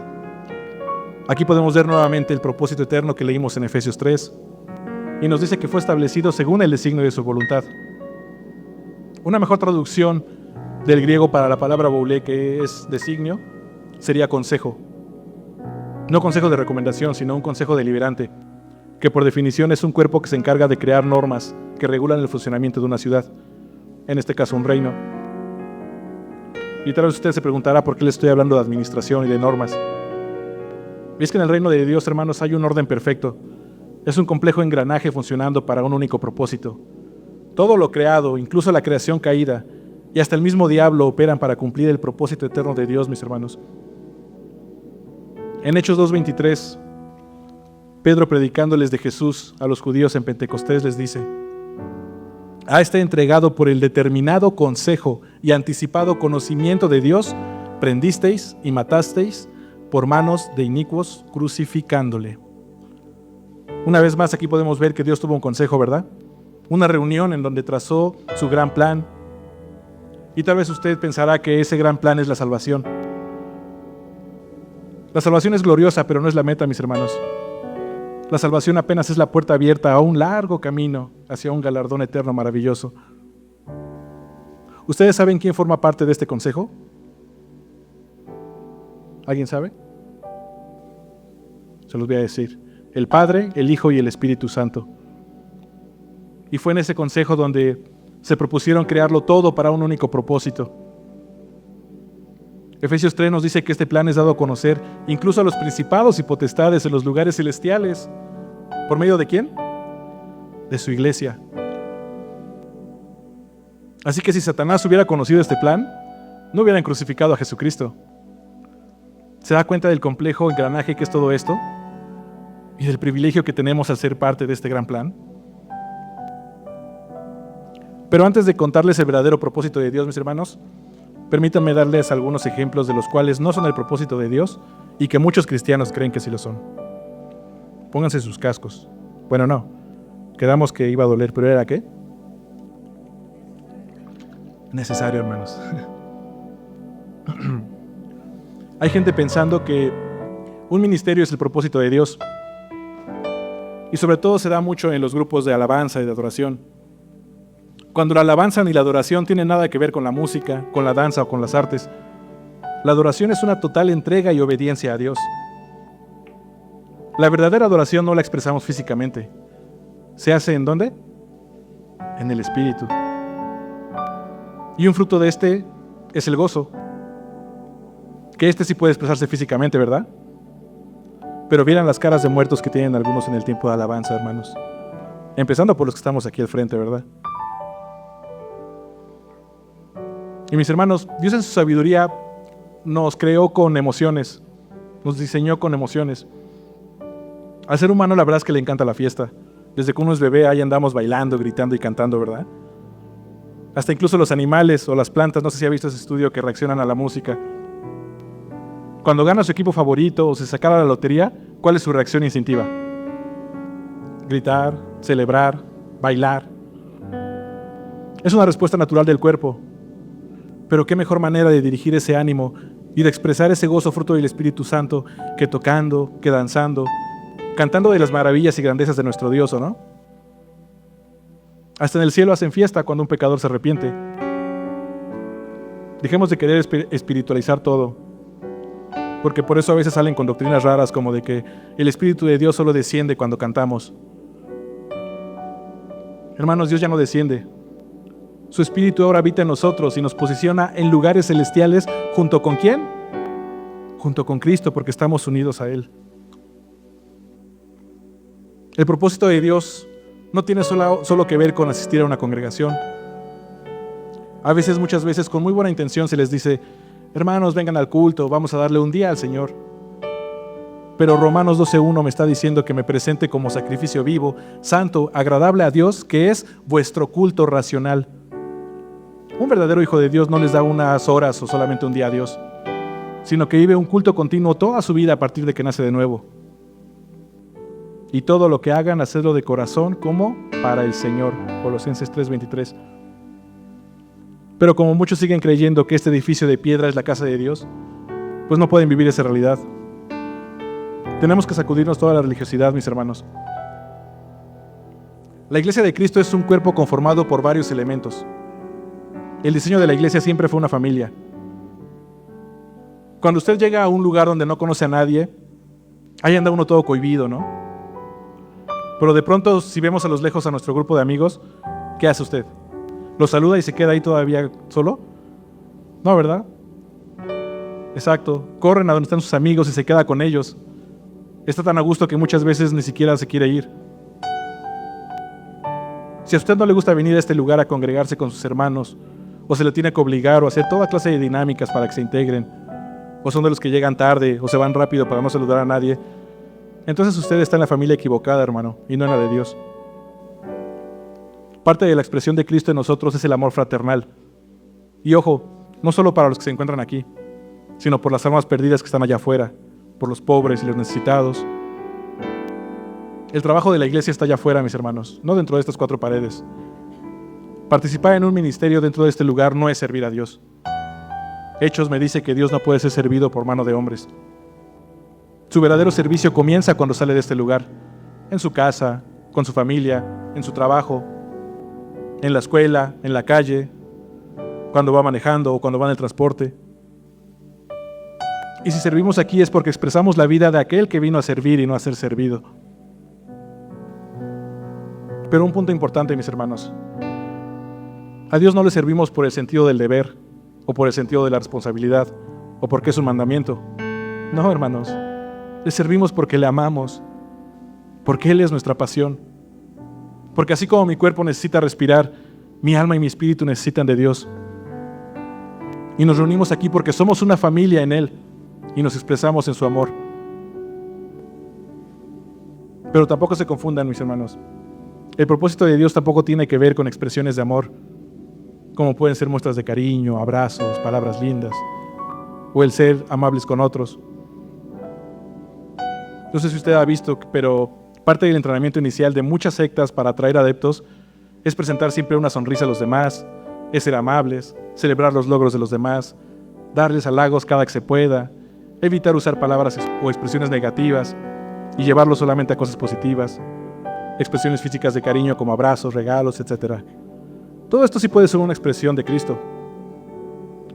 Aquí podemos ver nuevamente el propósito eterno que leímos en Efesios 3, y nos dice que fue establecido según el designio de su voluntad. Una mejor traducción del griego para la palabra boulé, que es designio, sería consejo. No consejo de recomendación, sino un consejo deliberante, que por definición es un cuerpo que se encarga de crear normas que regulan el funcionamiento de una ciudad, en este caso un reino. Y tal vez usted se preguntará por qué le estoy hablando de administración y de normas. Y es que en el reino de Dios, hermanos, hay un orden perfecto. Es un complejo engranaje funcionando para un único propósito. Todo lo creado, incluso la creación caída, y hasta el mismo diablo operan para cumplir el propósito eterno de Dios, mis hermanos. En Hechos 2:23, Pedro, predicándoles de Jesús a los judíos en Pentecostés, les dice: a este entregado por el determinado consejo y anticipado conocimiento de Dios, prendisteis y matasteis por manos de inicuos, crucificándole. Una vez más aquí podemos ver que Dios tuvo un consejo, ¿verdad? Una reunión en donde trazó su gran plan. Y tal vez usted pensará que ese gran plan es la salvación. La salvación es gloriosa, pero no es la meta, mis hermanos. La salvación apenas es la puerta abierta a un largo camino hacia un galardón eterno maravilloso. ¿Ustedes saben quién forma parte de este consejo? ¿Alguien sabe? Se los voy a decir: el Padre, el Hijo y el Espíritu Santo. Y fue en ese consejo donde se propusieron crearlo todo para un único propósito. Efesios 3 nos dice que este plan es dado a conocer incluso a los principados y potestades en los lugares celestiales. ¿Por medio de quién? De su iglesia. Así que si Satanás hubiera conocido este plan, no hubieran crucificado a Jesucristo. ¿Se da cuenta del complejo engranaje que es todo esto? Y del privilegio que tenemos al ser parte de este gran plan. Pero antes de contarles el verdadero propósito de Dios, mis hermanos, permítanme darles algunos ejemplos de los cuales no son el propósito de Dios y que muchos cristianos creen que sí lo son. Pónganse sus cascos. Bueno, no. Quedamos que iba a doler, pero ¿era qué? Necesario, hermanos. Hay gente pensando que un ministerio es el propósito de Dios. Y sobre todo se da mucho en los grupos de alabanza y de adoración. Cuando la alabanza ni la adoración tienen nada que ver con la música, con la danza o con las artes, la adoración es una total entrega y obediencia a Dios. La verdadera adoración no la expresamos físicamente. ¿Se hace en dónde? En el Espíritu. Y un fruto de este es el gozo. Que este sí puede expresarse físicamente, ¿verdad? Pero vieran las caras de muertos que tienen algunos en el tiempo de alabanza, hermanos. Empezando por los que estamos aquí al frente, ¿verdad? Y mis hermanos, Dios en su sabiduría nos creó con emociones, nos diseñó con emociones. Al ser humano la verdad es que le encanta la fiesta. Desde que uno es bebé, ahí andamos bailando, gritando y cantando, ¿verdad? Hasta incluso los animales o las plantas, no sé si ha visto ese estudio, que reaccionan a la música. Cuando gana su equipo favorito o se sacara la lotería, ¿cuál es su reacción instintiva? Gritar, celebrar, bailar. Es una respuesta natural del cuerpo. Pero qué mejor manera de dirigir ese ánimo y de expresar ese gozo fruto del Espíritu Santo que tocando, que danzando, cantando de las maravillas y grandezas de nuestro Dios, ¿o no? Hasta en el cielo hacen fiesta cuando un pecador se arrepiente. Dejemos de querer espiritualizar todo, porque por eso a veces salen con doctrinas raras como de que el Espíritu de Dios solo desciende cuando cantamos. Hermanos, Dios ya no desciende. Su Espíritu ahora habita en nosotros y nos posiciona en lugares celestiales. ¿Junto con quién? Junto con Cristo, porque estamos unidos a Él. El propósito de Dios no tiene solo que ver con asistir a una congregación. A veces, muchas veces, con muy buena intención se les dice: hermanos, vengan al culto, vamos a darle un día al Señor. Pero Romanos 12:1 me está diciendo que me presente como sacrificio vivo, santo, agradable a Dios, que es vuestro culto racional. Un verdadero hijo de Dios no les da unas horas o solamente un día a Dios, sino que vive un culto continuo toda su vida a partir de que nace de nuevo. Y todo lo que hagan, hacerlo de corazón como para el Señor. Colosenses 3:23. Pero como muchos siguen creyendo que este edificio de piedra es la casa de Dios, pues no pueden vivir esa realidad. Tenemos que sacudirnos toda la religiosidad, mis hermanos. La iglesia de Cristo es un cuerpo conformado por varios elementos. El diseño de la iglesia siempre fue una familia. Cuando usted llega a un lugar donde no conoce a nadie, ahí anda uno todo cohibido, ¿no? Pero de pronto, si vemos a los lejos a nuestro grupo de amigos, ¿qué hace usted? ¿Lo saluda y se queda ahí todavía solo? No, ¿verdad? Exacto. Corren a donde están sus amigos y se queda con ellos. Está tan a gusto que muchas veces ni siquiera se quiere ir. Si a usted no le gusta venir a este lugar a congregarse con sus hermanos, o se le tiene que obligar o hacer toda clase de dinámicas para que se integren, o son de los que llegan tarde o se van rápido para no saludar a nadie, entonces usted está en la familia equivocada, hermano, y no en la de Dios. Parte de la expresión de Cristo en nosotros es el amor fraternal. Y ojo, no solo para los que se encuentran aquí, sino por las almas perdidas que están allá afuera, por los pobres y los necesitados. El trabajo de la iglesia está allá afuera, mis hermanos, no dentro de estas cuatro paredes. Participar en un ministerio dentro de este lugar no es servir a Dios. Hechos me dice que Dios no puede ser servido por mano de hombres. Su verdadero servicio comienza cuando sale de este lugar, en su casa, con su familia, en su trabajo, en la escuela, en la calle, cuando va manejando o cuando va en el transporte. Y si servimos aquí es porque expresamos la vida de aquel que vino a servir y no a ser servido. Pero un punto importante, mis hermanos. A Dios no le servimos por el sentido del deber, o por el sentido de la responsabilidad, o porque es un mandamiento. No, hermanos. Le servimos porque le amamos, porque Él es nuestra pasión. Porque así como mi cuerpo necesita respirar, mi alma y mi espíritu necesitan de Dios. Y nos reunimos aquí porque somos una familia en Él y nos expresamos en su amor. Pero tampoco se confundan, mis hermanos. El propósito de Dios tampoco tiene que ver con expresiones de amor, como pueden ser muestras de cariño, abrazos, palabras lindas, o el ser amables con otros. No sé si usted ha visto, pero parte del entrenamiento inicial de muchas sectas para atraer adeptos es presentar siempre una sonrisa a los demás, es ser amables, celebrar los logros de los demás, darles halagos cada que se pueda, evitar usar palabras o expresiones negativas y llevarlos solamente a cosas positivas, expresiones físicas de cariño como abrazos, regalos, etc. Todo esto sí puede ser una expresión de Cristo,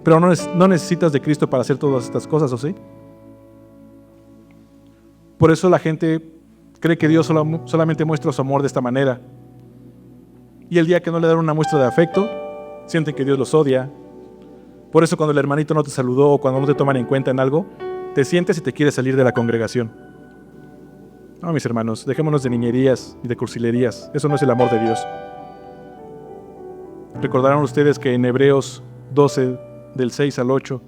pero no necesitas de Cristo para hacer todas estas cosas, ¿o sí? Por eso la gente cree que Dios solamente muestra su amor de esta manera. Y el día que no le dan una muestra de afecto, sienten que Dios los odia. Por eso cuando el hermanito no te saludó o cuando no te toman en cuenta en algo, te sientes y te quieres salir de la congregación. No, mis hermanos, dejémonos de niñerías y de cursilerías. Eso no es el amor de Dios. Recordarán ustedes que en Hebreos 12, del 6 al 8,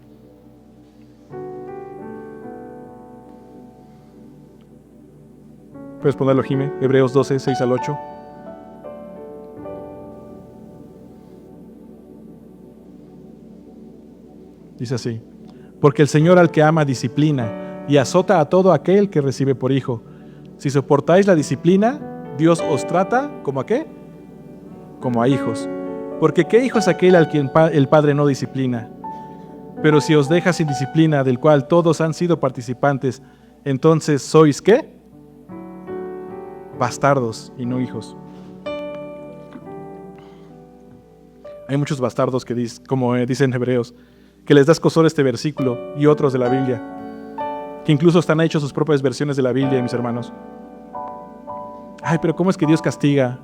¿puedes ponerlo, Jime? Hebreos 12, 6 al 8. Dice así: porque el Señor al que ama disciplina y azota a todo aquel que recibe por hijo. Si soportáis la disciplina, Dios os trata ¿como a qué? Como a hijos. Porque ¿qué hijo es aquel al quien el Padre no disciplina? Pero si os deja sin disciplina, del cual todos han sido participantes, entonces ¿sois qué? Bastardos y no hijos. Hay muchos bastardos que como dicen Hebreos, que les da escozor este versículo y otros de la Biblia, que incluso están hechos sus propias versiones de la Biblia, mis hermanos. Ay, pero ¿cómo es que Dios castiga?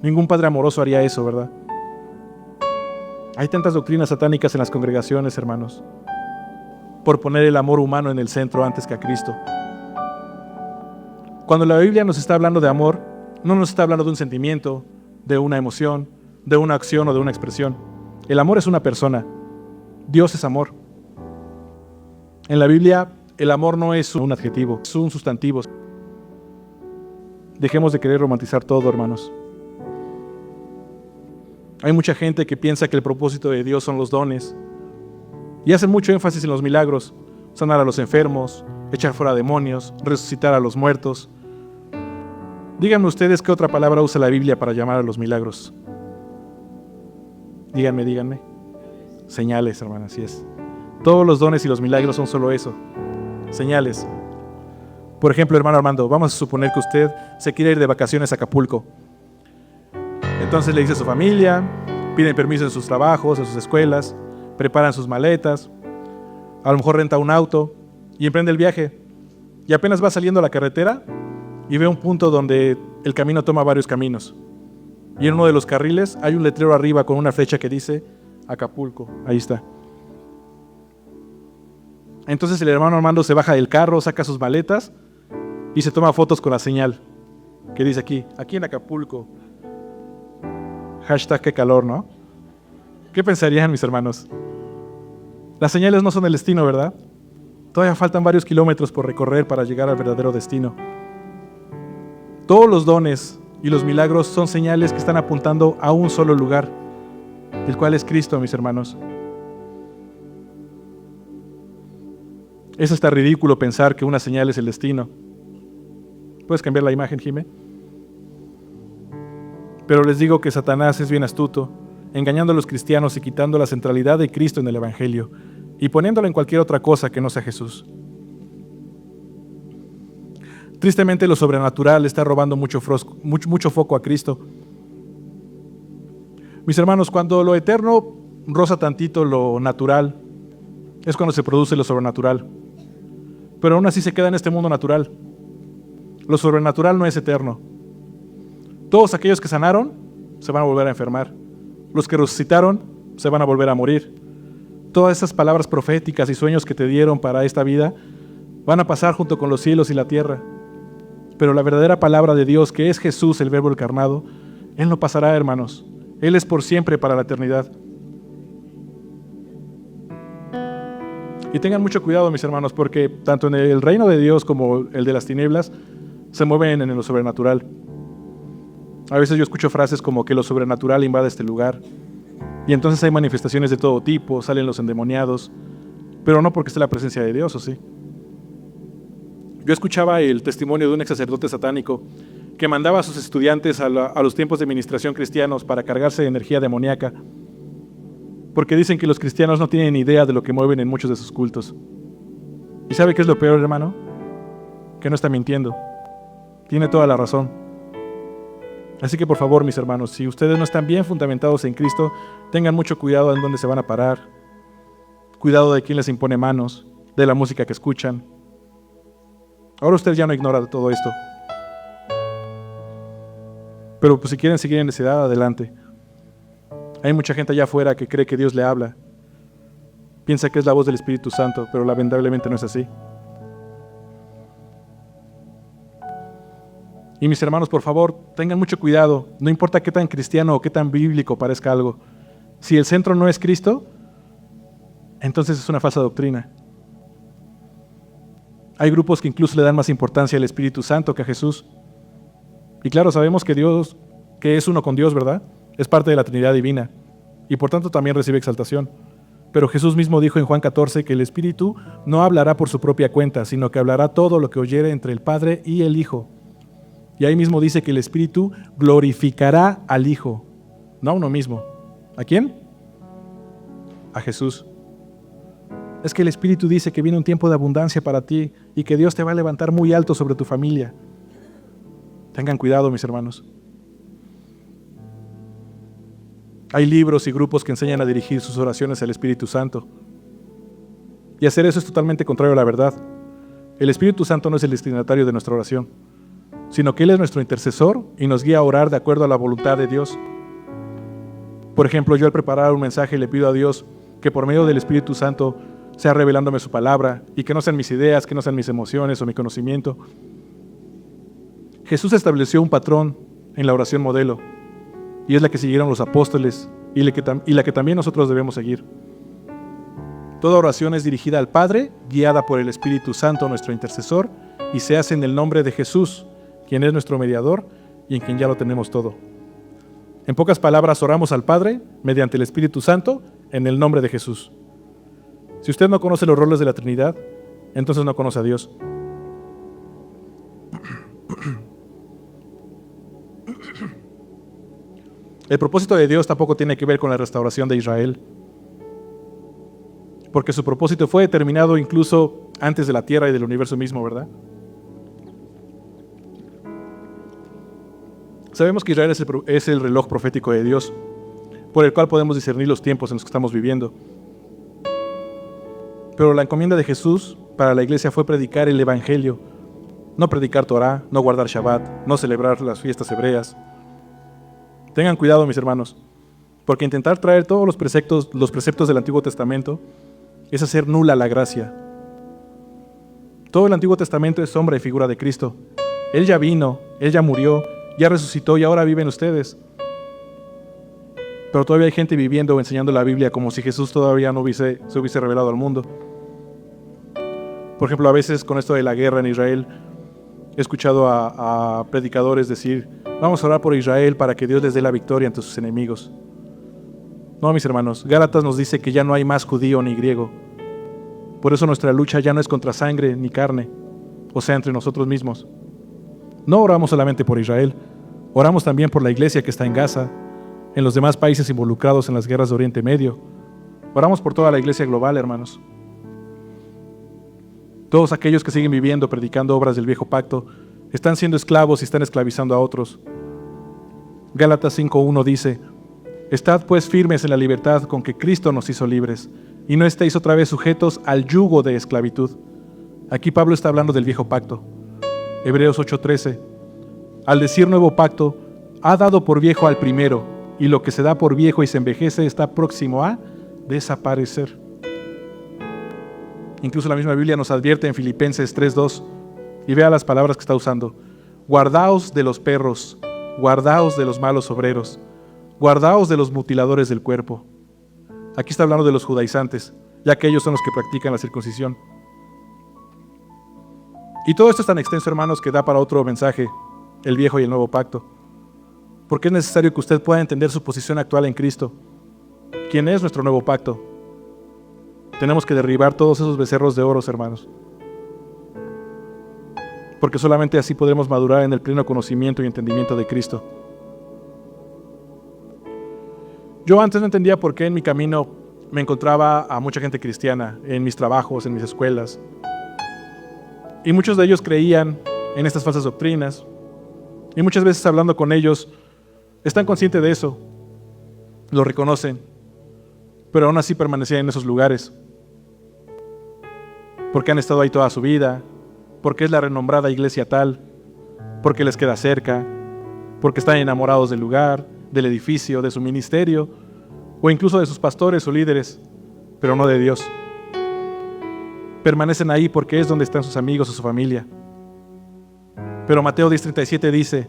Ningún padre amoroso haría eso, ¿verdad? Hay tantas doctrinas satánicas en las congregaciones, hermanos, por poner el amor humano en el centro antes que a Cristo. Cuando la Biblia nos está hablando de amor, no nos está hablando de un sentimiento, de una emoción, de una acción o de una expresión. El amor es una persona. Dios es amor. En la Biblia, el amor no es un adjetivo, es un sustantivo. Dejemos de querer romantizar todo, hermanos. Hay mucha gente que piensa que el propósito de Dios son los dones y hacen mucho énfasis en los milagros: sanar a los enfermos, echar fuera demonios, resucitar a los muertos. Díganme ustedes qué otra palabra usa la Biblia para llamar a los milagros. Díganme. Señales, hermana, así es. Todos los dones y los milagros son solo eso, señales. Por ejemplo, hermano Armando, vamos a suponer que usted se quiere ir de vacaciones a Acapulco. Entonces le dice a su familia, piden permiso en sus trabajos, en sus escuelas, preparan sus maletas, a lo mejor renta un auto y emprende el viaje. Y apenas va saliendo a la carretera y ve un punto donde el camino toma varios caminos. Y en uno de los carriles hay un letrero arriba con una flecha que dice Acapulco. Ahí está. Entonces el hermano Armando se baja del carro, saca sus maletas y se toma fotos con la señal que dice aquí en Acapulco. Hashtag qué calor, ¿no? ¿Qué pensarían, mis hermanos? Las señales no son el destino, ¿verdad? Todavía faltan varios kilómetros por recorrer para llegar al verdadero destino. Todos los dones y los milagros son señales que están apuntando a un solo lugar, el cual es Cristo, mis hermanos. Es hasta ridículo pensar que una señal es el destino. ¿Puedes cambiar la imagen, Jimé? Pero les digo que Satanás es bien astuto, engañando a los cristianos y quitando la centralidad de Cristo en el Evangelio y poniéndolo en cualquier otra cosa que no sea Jesús. Tristemente, lo sobrenatural está robando mucho foco a Cristo. Mis hermanos, cuando lo eterno roza tantito lo natural, es cuando se produce lo sobrenatural. Pero aún así se queda en este mundo natural. Lo sobrenatural no es eterno. Todos aquellos que sanaron se van a volver a enfermar. Los que resucitaron se van a volver a morir. Todas esas palabras proféticas y sueños que te dieron para esta vida van a pasar junto con los cielos y la tierra. Pero la verdadera palabra de Dios, que es Jesús, el Verbo encarnado, Él no pasará, hermanos. Él es por siempre, para la eternidad. Y tengan mucho cuidado, mis hermanos, porque tanto en el reino de Dios como el de las tinieblas se mueven en lo sobrenatural. A veces yo escucho frases como que lo sobrenatural invade este lugar. Y entonces hay manifestaciones de todo tipo, salen los endemoniados, pero no porque esté la presencia de Dios, ¿o sí? Yo escuchaba el testimonio de un ex sacerdote satánico que mandaba a sus estudiantes a los tiempos de ministración cristianos para cargarse de energía demoníaca, porque dicen que los cristianos no tienen idea de lo que mueven en muchos de sus cultos. ¿Y sabe qué es lo peor, hermano? Que no está mintiendo. Tiene toda la razón. Así que por favor, mis hermanos, si ustedes no están bien fundamentados en Cristo, tengan mucho cuidado en dónde se van a parar. Cuidado de quién les impone manos, de la música que escuchan. Ahora usted ya no ignora todo esto. Pero pues si quieren seguir en necedad, adelante. Hay mucha gente allá afuera que cree que Dios le habla. Piensa que es la voz del Espíritu Santo, pero lamentablemente no es así. Y mis hermanos, por favor, tengan mucho cuidado. No importa qué tan cristiano o qué tan bíblico parezca algo. Si el centro no es Cristo, entonces es una falsa doctrina. Hay grupos que incluso le dan más importancia al Espíritu Santo que a Jesús. Y claro, sabemos que Dios, que es uno con Dios, ¿verdad? Es parte de la Trinidad divina y por tanto también recibe exaltación. Pero Jesús mismo dijo en Juan 14 que el Espíritu no hablará por su propia cuenta, sino que hablará todo lo que oyere entre el Padre y el Hijo. Y ahí mismo dice que el Espíritu glorificará al Hijo, no a uno mismo. ¿A quién? A Jesús. Es que el Espíritu dice que viene un tiempo de abundancia para ti y que Dios te va a levantar muy alto sobre tu familia. Tengan cuidado, mis hermanos. Hay libros y grupos que enseñan a dirigir sus oraciones al Espíritu Santo. Y hacer eso es totalmente contrario a la verdad. El Espíritu Santo no es el destinatario de nuestra oración, sino que Él es nuestro intercesor y nos guía a orar de acuerdo a la voluntad de Dios. Por ejemplo, yo al preparar un mensaje le pido a Dios que por medio del Espíritu Santo sea revelándome su palabra y que no sean mis ideas, que no sean mis emociones o mi conocimiento. Jesús estableció un patrón en la oración modelo y es la que siguieron los apóstoles y la que también nosotros debemos seguir. Toda oración es dirigida al Padre, guiada por el Espíritu Santo, nuestro intercesor, y se hace en el nombre de Jesús, quien es nuestro mediador y en quien ya lo tenemos todo. En pocas palabras, oramos al Padre mediante el Espíritu Santo en el nombre de Jesús. Si usted no conoce los roles de la Trinidad, entonces no conoce a Dios. El propósito de Dios tampoco tiene que ver con la restauración de Israel, porque su propósito fue determinado incluso antes de la tierra y del universo mismo, ¿verdad? Sabemos que Israel es el reloj profético de Dios, por el cual podemos discernir los tiempos en los que estamos viviendo. Pero la encomienda de Jesús para la iglesia fue predicar el Evangelio, no predicar Torah, no guardar Shabbat, no celebrar las fiestas hebreas. Tengan cuidado, mis hermanos, porque intentar traer todos los preceptos del Antiguo Testamento es hacer nula la gracia. Todo el Antiguo Testamento es sombra y figura de Cristo. Él ya vino, Él ya murió, ya resucitó y ahora viven ustedes. Pero todavía hay gente viviendo o enseñando la Biblia como si Jesús todavía no se hubiese revelado al mundo. Por ejemplo, a veces con esto de la guerra en Israel, he escuchado a predicadores decir: vamos a orar por Israel para que Dios les dé la victoria ante sus enemigos. No, mis hermanos, Gálatas nos dice que ya no hay más judío ni griego. Por eso nuestra lucha ya no es contra sangre ni carne, o sea, entre nosotros mismos. No oramos solamente por Israel, oramos también por la iglesia que está en Gaza, en los demás países involucrados en las guerras de Oriente Medio. Oramos por toda la iglesia global, hermanos. Todos aquellos que siguen viviendo, predicando obras del viejo pacto, están siendo esclavos y están esclavizando a otros. Gálatas 5:1 dice: estad pues firmes en la libertad con que Cristo nos hizo libres, y no estéis otra vez sujetos al yugo de esclavitud. Aquí Pablo está hablando del viejo pacto. Hebreos 8:13: al decir nuevo pacto, ha dado por viejo al primero, y lo que se da por viejo y se envejece está próximo a desaparecer. Incluso la misma Biblia nos advierte en Filipenses 3:2, y vea las palabras que está usando: guardaos de los perros, guardaos de los malos obreros, guardaos de los mutiladores del cuerpo. Aquí está hablando de los judaizantes, ya que ellos son los que practican la circuncisión. Y todo esto es tan extenso, hermanos, que da para otro mensaje, el viejo y el nuevo pacto. Porque es necesario que usted pueda entender su posición actual en Cristo. ¿Quién es nuestro nuevo pacto? Tenemos que derribar todos esos becerros de oro, hermanos. Porque solamente así podremos madurar en el pleno conocimiento y entendimiento de Cristo. Yo antes no entendía por qué en mi camino me encontraba a mucha gente cristiana, en mis trabajos, en mis escuelas. Y muchos de ellos creían en estas falsas doctrinas. Y muchas veces hablando con ellos, están conscientes de eso, lo reconocen, pero aún así permanecían en esos lugares. Porque han estado ahí toda su vida, porque es la renombrada iglesia tal, porque les queda cerca, porque están enamorados del lugar, del edificio, de su ministerio, o incluso de sus pastores o líderes, pero no de Dios. Permanecen ahí porque es donde están sus amigos o su familia. Pero Mateo 10:37 dice: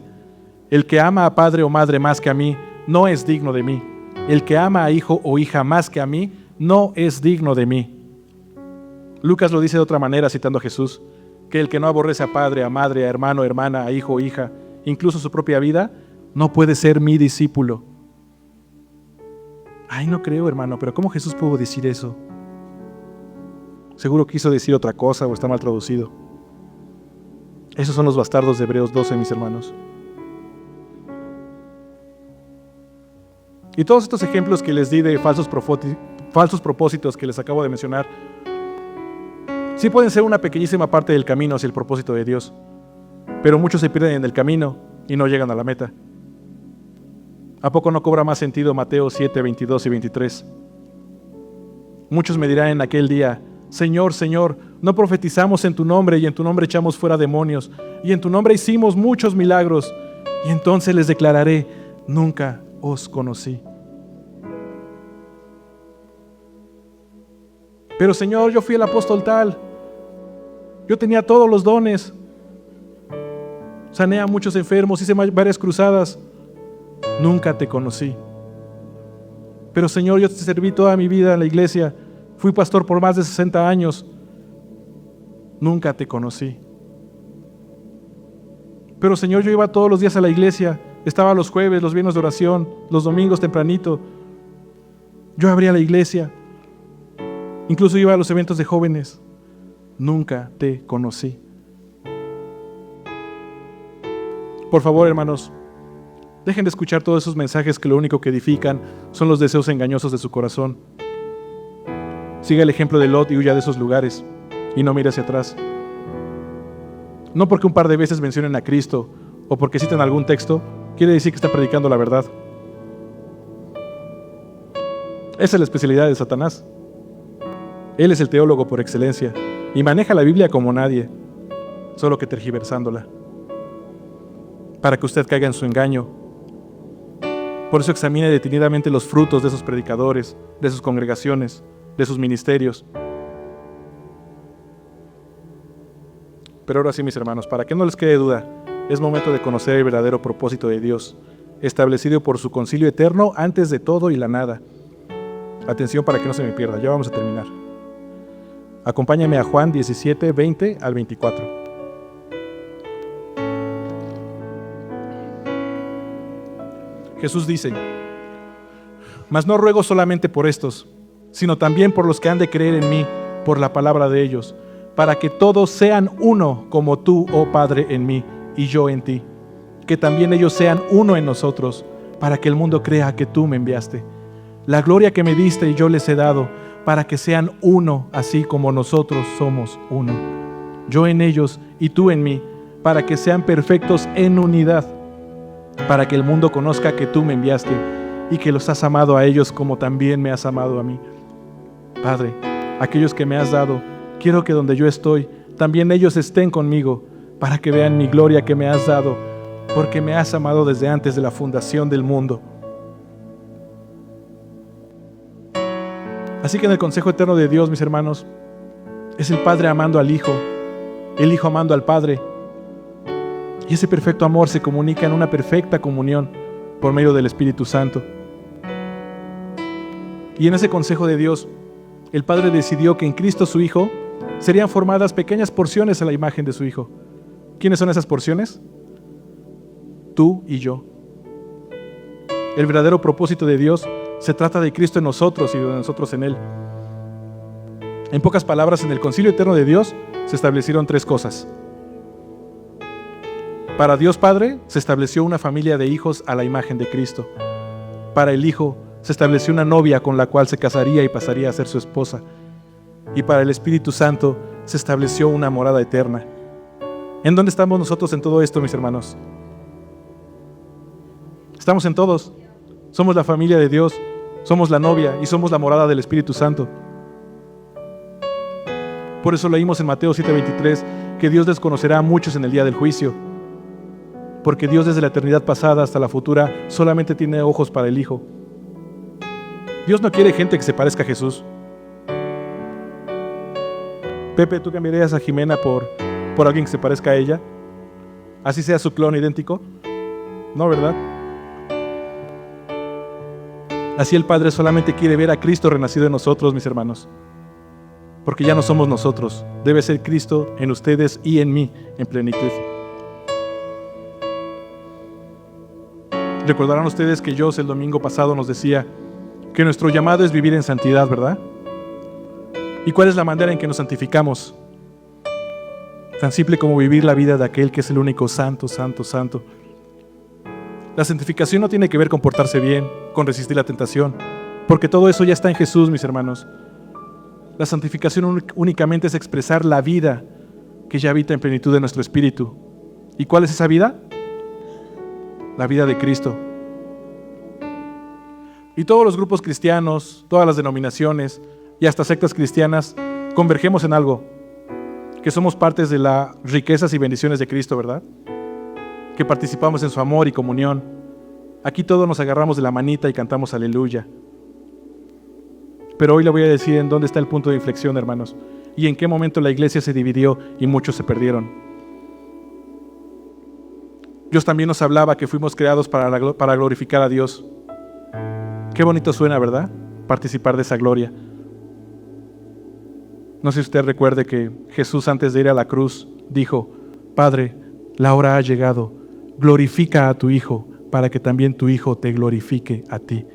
el que ama a padre o madre más que a mí, no es digno de mí. El que ama a hijo o hija más que a mí, no es digno de mí. Lucas lo dice de otra manera, citando a Jesús, que el que no aborrece a padre, a madre, a hermano, a hermana, a hijo o hija, incluso su propia vida, no puede ser mi discípulo. Ay, no creo, hermano, pero ¿cómo Jesús pudo decir eso? Seguro quiso decir otra cosa o está mal traducido. Esos son los bastardos de Hebreos 12, mis hermanos. Y todos estos ejemplos que les di de falsos propósitos que les acabo de mencionar, sí pueden ser una pequeñísima parte del camino hacia el propósito de Dios, pero muchos se pierden en el camino y no llegan a la meta. ¿A poco no cobra más sentido Mateo 7, 22 y 23? Muchos me dirán en aquel día: Señor, Señor, ¿no profetizamos en tu nombre y en tu nombre echamos fuera demonios y en tu nombre hicimos muchos milagros? Y entonces les declararé: nunca os conocí. Pero Señor, yo fui el apóstol tal, yo tenía todos los dones, sané a muchos enfermos, hice varias cruzadas. Nunca te conocí. Pero Señor, yo te serví toda mi vida en la iglesia, fui pastor por más de 60 años. Nunca te conocí. Pero Señor, yo iba todos los días a la iglesia, Estaba los jueves, los viernes de oración, los domingos tempranito. Yo abría la iglesia. Incluso iba a los eventos de jóvenes. Nunca te conocí. Por favor, hermanos, dejen de escuchar todos esos mensajes que lo único que edifican son los deseos engañosos de su corazón. Siga el ejemplo de Lot y huya de esos lugares y no mire hacia atrás. No porque un par de veces mencionen a Cristo o porque citan algún texto, quiere decir que está predicando la verdad. Esa es la especialidad de Satanás. Él es el teólogo por excelencia y maneja la Biblia como nadie, solo que tergiversándola, para que usted caiga en su engaño. Por eso examine detenidamente los frutos de esos predicadores, de sus congregaciones, de sus ministerios. Pero ahora sí, mis hermanos, para que no les quede duda, es momento de conocer el verdadero propósito de Dios, establecido por su concilio eterno antes de todo y la nada. Atención para que no se me pierda, ya vamos a terminar. Acompáñame a Juan 17, 20 al 24. Jesús dice: mas no ruego solamente por estos, sino también por los que han de creer en mí por la palabra de ellos, para que todos sean uno como tú, oh Padre, en mí y yo en ti, que también ellos sean uno en nosotros, para que el mundo crea que tú me enviaste. La gloria que me diste y yo les he dado, para que sean uno, así como nosotros somos uno. Yo en ellos y tú en mí, para que sean perfectos en unidad, para que el mundo conozca que tú me enviaste y que los has amado a ellos como también me has amado a mí. Padre, aquellos que me has dado, quiero que donde yo estoy, también ellos estén conmigo, para que vean mi gloria que me has dado, porque me has amado desde antes de la fundación del mundo. Así que en el consejo eterno de Dios, mis hermanos, es el Padre amando al Hijo, el Hijo amando al Padre, y ese perfecto amor se comunica en una perfecta comunión por medio del Espíritu Santo. Y en ese consejo de Dios, el Padre decidió que en Cristo su Hijo serían formadas pequeñas porciones a la imagen de su Hijo. ¿Quiénes son esas porciones? Tú y yo. El verdadero propósito de Dios se trata de Cristo en nosotros y de nosotros en Él. En pocas palabras, en el concilio eterno de Dios se establecieron tres cosas. Para Dios Padre se estableció una familia de hijos a la imagen de Cristo. Para el Hijo se estableció una novia con la cual se casaría y pasaría a ser su esposa. Y para el Espíritu Santo se estableció una morada eterna. ¿En dónde estamos nosotros en todo esto, mis hermanos? Estamos en todos. Somos la familia de Dios, somos la novia y somos la morada del Espíritu Santo. Por eso leímos en Mateo 7:23 que Dios desconocerá a muchos en el día del juicio, porque Dios desde la eternidad pasada hasta la futura solamente tiene ojos para el Hijo. Dios no quiere gente que se parezca a Jesús. Pepe, ¿tú cambiarías a Jimena por alguien que se parezca a ella? Así sea su clon idéntico. No, ¿verdad? Así el Padre solamente quiere ver a Cristo renacido en nosotros, mis hermanos. Porque ya no somos nosotros. Debe ser Cristo en ustedes y en mí en plenitud. Recordarán ustedes que Jos el domingo pasado nos decía que nuestro llamado es vivir en santidad, ¿verdad? ¿Y cuál es la manera en que nos santificamos? Tan simple como vivir la vida de aquel que es el único santo, santo, santo. La santificación no tiene que ver con portarse bien, con resistir la tentación, porque todo eso ya está en Jesús, mis hermanos. La santificación únicamente es expresar la vida que ya habita en plenitud de nuestro espíritu. ¿Y cuál es esa vida? La vida de Cristo. Y todos los grupos cristianos, todas las denominaciones y hasta sectas cristianas convergemos en algo, que somos partes de las riquezas y bendiciones de Cristo, ¿verdad? Que participamos en su amor y comunión. Aquí todos nos agarramos de la manita y cantamos aleluya. Pero hoy le voy a decir en dónde está el punto de inflexión, hermanos, y en qué momento la iglesia se dividió y muchos se perdieron. Dios también nos hablaba que fuimos creados para glorificar a Dios. Qué bonito suena, ¿verdad? Participar de esa gloria. No sé si usted recuerde que Jesús, antes de ir a la cruz, dijo: Padre, la hora ha llegado, glorifica a tu Hijo para que también tu Hijo te glorifique a ti.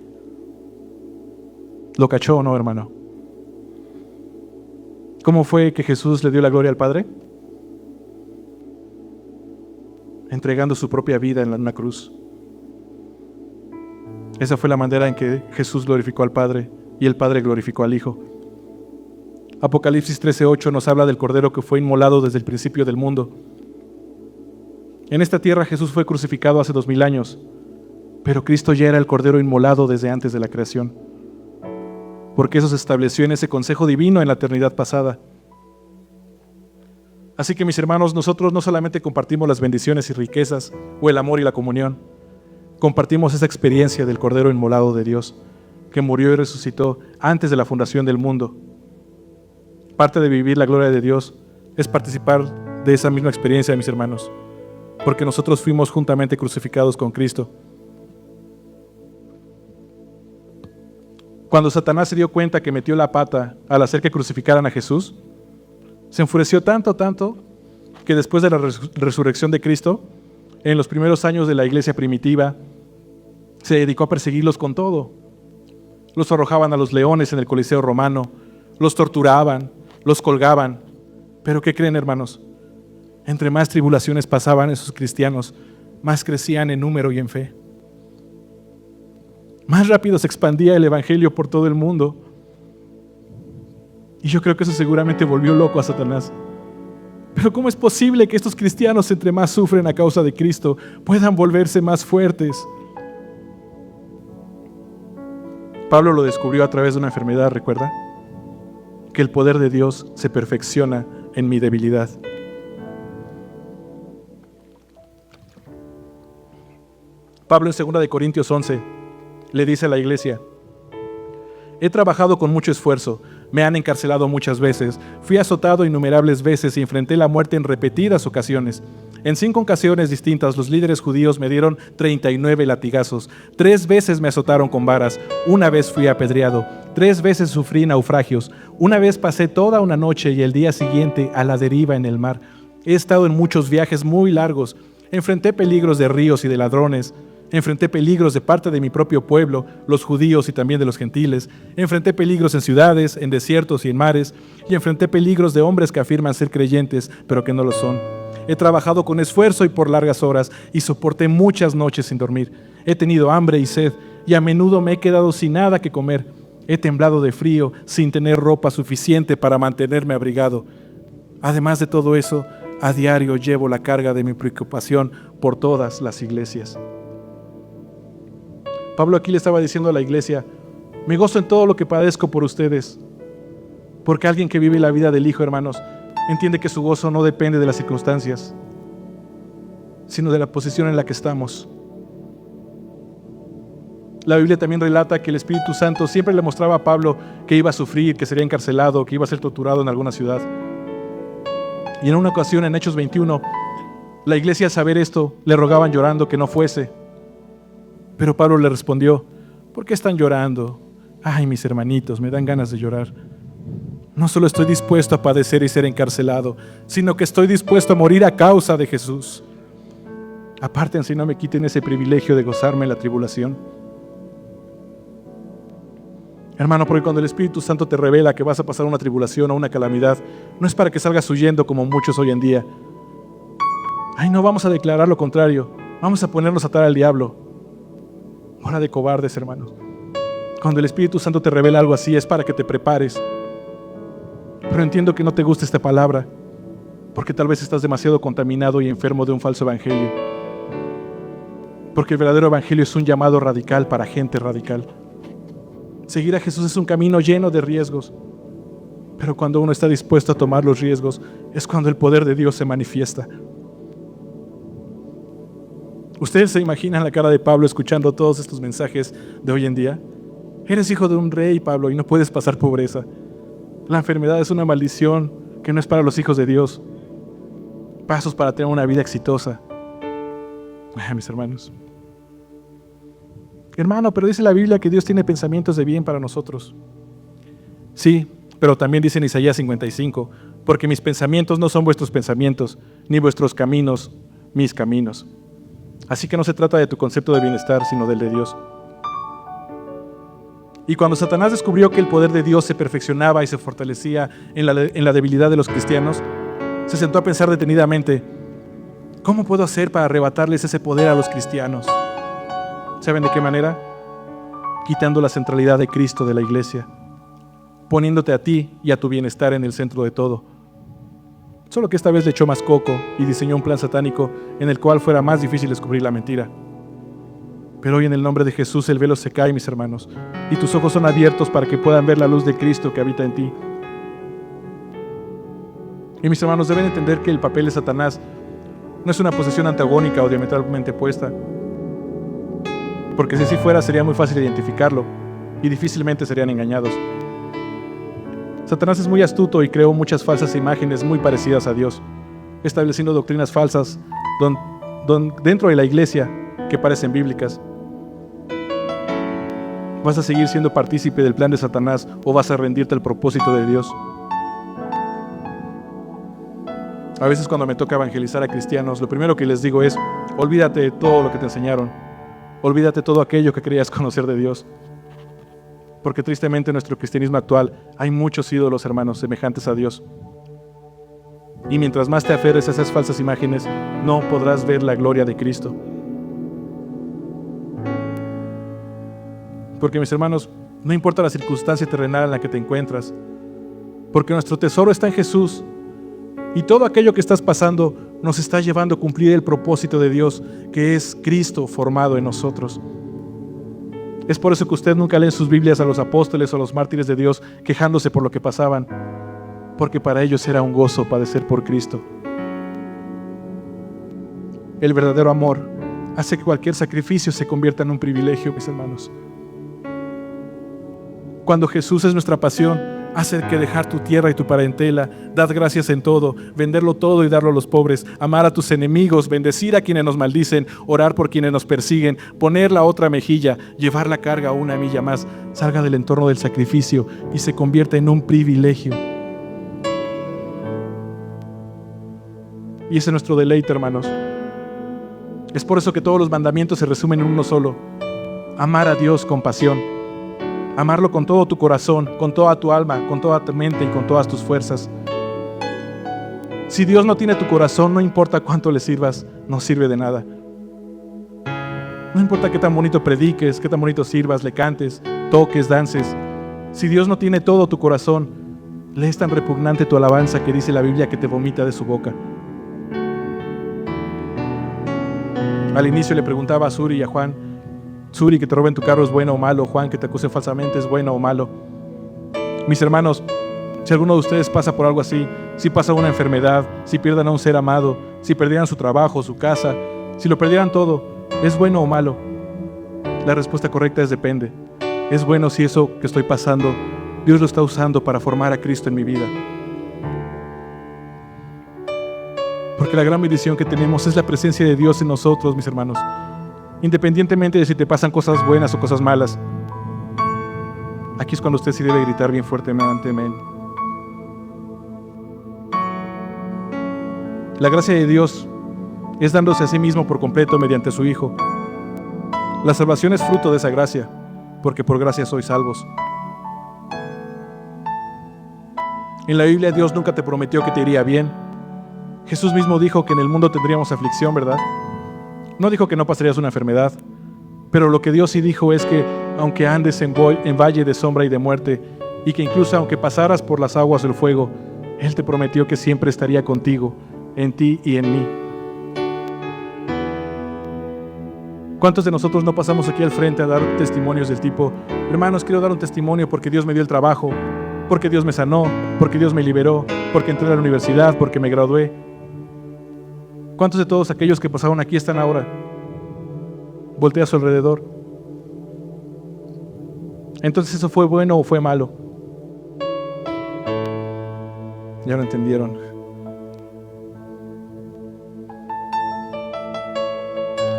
¿Lo cachó o no, hermano? ¿Cómo fue que Jesús le dio la gloria al Padre? Entregando su propia vida en una cruz. Esa fue la manera en que Jesús glorificó al Padre y el Padre glorificó al Hijo. Apocalipsis 13:8 nos habla del Cordero que fue inmolado desde el principio del mundo. En esta tierra Jesús fue crucificado hace 2000 años, pero Cristo ya era el Cordero inmolado desde antes de la creación, porque eso se estableció en ese consejo divino en la eternidad pasada. Así que, mis hermanos, nosotros no solamente compartimos las bendiciones y riquezas o el amor y la comunión, compartimos esa experiencia del Cordero inmolado de Dios, que murió y resucitó antes de la fundación del mundo. Parte de vivir la gloria de Dios es participar de esa misma experiencia, mis hermanos, porque nosotros fuimos juntamente crucificados con Cristo. Cuando Satanás se dio cuenta que metió la pata al hacer que crucificaran a Jesús, se enfureció tanto, que después de la resurrección de Cristo, en los primeros años de la iglesia primitiva, se dedicó a perseguirlos con todo. Los arrojaban a los leones en el Coliseo romano, los torturaban, los colgaban. Pero ¿qué creen, hermanos? Entre más tribulaciones pasaban esos cristianos, más crecían en número y en fe. Más rápido se expandía el evangelio por todo el mundo. Y yo creo que eso seguramente volvió loco a Satanás. Pero ¿cómo es posible que estos cristianos, entre más sufren a causa de Cristo, puedan volverse más fuertes? Pablo lo descubrió a través de una enfermedad, ¿recuerda? Que el poder de Dios se perfecciona en mi debilidad. Pablo en 2 Corintios 11 le dice a la iglesia: he trabajado con mucho esfuerzo, me han encarcelado muchas veces, fui azotado innumerables veces y enfrenté la muerte en repetidas ocasiones. En 5 ocasiones distintas los líderes judíos me dieron 39 latigazos. 3 veces me azotaron con varas, 1 vez fui apedreado, 3 veces sufrí naufragios, 1 vez pasé toda una noche y el día siguiente a la deriva en el mar. He estado en muchos viajes muy largos, enfrenté peligros de ríos y de ladrones. Enfrenté peligros de parte de mi propio pueblo, los judíos y también de los gentiles. Enfrenté peligros en ciudades, en desiertos y en mares. Y enfrenté peligros de hombres que afirman ser creyentes, pero que no lo son. He trabajado con esfuerzo y por largas horas, y soporté muchas noches sin dormir. He tenido hambre y sed, y a menudo me he quedado sin nada que comer. He temblado de frío, sin tener ropa suficiente para mantenerme abrigado. Además de todo eso, a diario llevo la carga de mi preocupación por todas las iglesias. Pablo aquí le estaba diciendo a la iglesia: me gozo en todo lo que padezco por ustedes, porque alguien que vive la vida del Hijo, hermanos, entiende que su gozo no depende de las circunstancias, sino de la posición en la que estamos. La Biblia también relata que el Espíritu Santo siempre le mostraba a Pablo que iba a sufrir, que sería encarcelado, que iba a ser torturado en alguna ciudad. Y en una ocasión, en Hechos 21, la iglesia, al saber esto, le rogaban llorando que no fuese. Pero Pablo le respondió: ¿por qué están llorando? Ay, mis hermanitos, me dan ganas de llorar. No solo estoy dispuesto a padecer y ser encarcelado, sino que estoy dispuesto a morir a causa de Jesús. Apártense y no me quiten ese privilegio de gozarme en la tribulación. Hermano, porque cuando el Espíritu Santo te revela que vas a pasar una tribulación o una calamidad, no es para que salgas huyendo como muchos hoy en día. Ay, no, vamos a declarar lo contrario. Vamos a ponernos a atar al diablo. Hora de cobardes, hermanos. Cuando el Espíritu Santo te revela algo así, es para que te prepares. Pero entiendo que no te gusta esta palabra, porque tal vez estás demasiado contaminado y enfermo de un falso evangelio. Porque el verdadero evangelio es un llamado radical para gente radical. Seguir a Jesús es un camino lleno de riesgos, pero cuando uno está dispuesto a tomar los riesgos, es cuando el poder de Dios se manifiesta. ¿Ustedes se imaginan la cara de Pablo escuchando todos estos mensajes de hoy en día? Eres hijo de un rey, Pablo, y no puedes pasar pobreza. La enfermedad es una maldición que no es para los hijos de Dios. Pasos para tener una vida exitosa. Mis hermanos. Hermano, pero dice la Biblia que Dios tiene pensamientos de bien para nosotros. Sí, pero también dice en Isaías 55, porque mis pensamientos no son vuestros pensamientos, ni vuestros caminos mis caminos. Así que no se trata de tu concepto de bienestar, sino del de Dios. Y cuando Satanás descubrió que el poder de Dios se perfeccionaba y se fortalecía en la debilidad de los cristianos, se sentó a pensar detenidamente: ¿cómo puedo hacer para arrebatarles ese poder a los cristianos? ¿Saben de qué manera? Quitando la centralidad de Cristo de la iglesia, poniéndote a ti y a tu bienestar en el centro de todo. Solo que esta vez le echó más coco y diseñó un plan satánico en el cual fuera más difícil descubrir la mentira. Pero hoy en el nombre de Jesús el velo se cae, mis hermanos, y tus ojos son abiertos para que puedan ver la luz de Cristo que habita en ti. Y mis hermanos deben entender que el papel de Satanás no es una posesión antagónica o diametralmente opuesta, porque si así fuera sería muy fácil identificarlo y difícilmente serían engañados. Satanás es muy astuto y creó muchas falsas imágenes muy parecidas a Dios, estableciendo doctrinas falsas dentro de la iglesia que parecen bíblicas. ¿Vas a seguir siendo partícipe del plan de Satanás o vas a rendirte al propósito de Dios? A veces cuando me toca evangelizar a cristianos, lo primero que les digo es: olvídate de todo lo que te enseñaron, olvídate de todo aquello que creías conocer de Dios. Porque tristemente en nuestro cristianismo actual hay muchos ídolos, hermanos, semejantes a Dios. Y mientras más te aferres a esas falsas imágenes, no podrás ver la gloria de Cristo. Porque, mis hermanos, no importa la circunstancia terrenal en la que te encuentras, porque nuestro tesoro está en Jesús, y todo aquello que estás pasando nos está llevando a cumplir el propósito de Dios, que es Cristo formado en nosotros. Es por eso que usted nunca lee en sus Biblias a los apóstoles o a los mártires de Dios quejándose por lo que pasaban, porque para ellos era un gozo padecer por Cristo. El verdadero amor hace que cualquier sacrificio se convierta en un privilegio, mis hermanos. Cuando Jesús es nuestra pasión, hace que dejar tu tierra y tu parentela, dar gracias en todo, venderlo todo y darlo a los pobres, amar a tus enemigos, bendecir a quienes nos maldicen, orar por quienes nos persiguen, poner la otra mejilla, llevar la carga una milla más, salga del entorno del sacrificio y se convierta en un privilegio. Y ese es nuestro deleite, hermanos. Es por eso que todos los mandamientos se resumen en uno solo: amar a Dios con pasión. Amarlo con todo tu corazón, con toda tu alma, con toda tu mente y con todas tus fuerzas. Si Dios no tiene tu corazón, no importa cuánto le sirvas, no sirve de nada. No importa qué tan bonito prediques, qué tan bonito sirvas, le cantes, toques, dances. Si Dios no tiene todo tu corazón, le es tan repugnante tu alabanza que dice la Biblia que te vomita de su boca. Al inicio le preguntaba a Suri y a Juan: Suri, que te roben tu carro es bueno o malo. Juan, que te acuse falsamente es bueno o malo. Mis hermanos, si alguno de ustedes pasa por algo así, si pasa una enfermedad, si pierdan a un ser amado, si perdieran su trabajo, su casa, si lo perdieran todo, ¿es bueno o malo? La respuesta correcta es depende. Es bueno si eso que estoy pasando, Dios lo está usando para formar a Cristo en mi vida. Porque la gran bendición que tenemos es la presencia de Dios en nosotros, mis hermanos. Independientemente de si te pasan cosas buenas o cosas malas. Aquí es cuando usted sí debe gritar bien fuertemente: amén. La gracia de Dios es dándose a sí mismo por completo mediante su Hijo. La salvación es fruto de esa gracia, porque por gracia sois salvos. En la Biblia Dios nunca te prometió que te iría bien. Jesús mismo dijo que en el mundo tendríamos aflicción, ¿verdad? No dijo que no pasarías una enfermedad, pero lo que Dios sí dijo es que aunque andes en valle de sombra y de muerte, y que incluso aunque pasaras por las aguas del fuego, Él te prometió que siempre estaría contigo, en ti y en mí. ¿Cuántos de nosotros no pasamos aquí al frente a dar testimonios del tipo: hermanos, quiero dar un testimonio porque Dios me dio el trabajo, porque Dios me sanó, porque Dios me liberó, porque entré a la universidad, porque me gradué? ¿Cuántos de todos aquellos que pasaron aquí están ahora? Voltea a su alrededor. Entonces, ¿eso fue bueno o fue malo? Ya lo entendieron.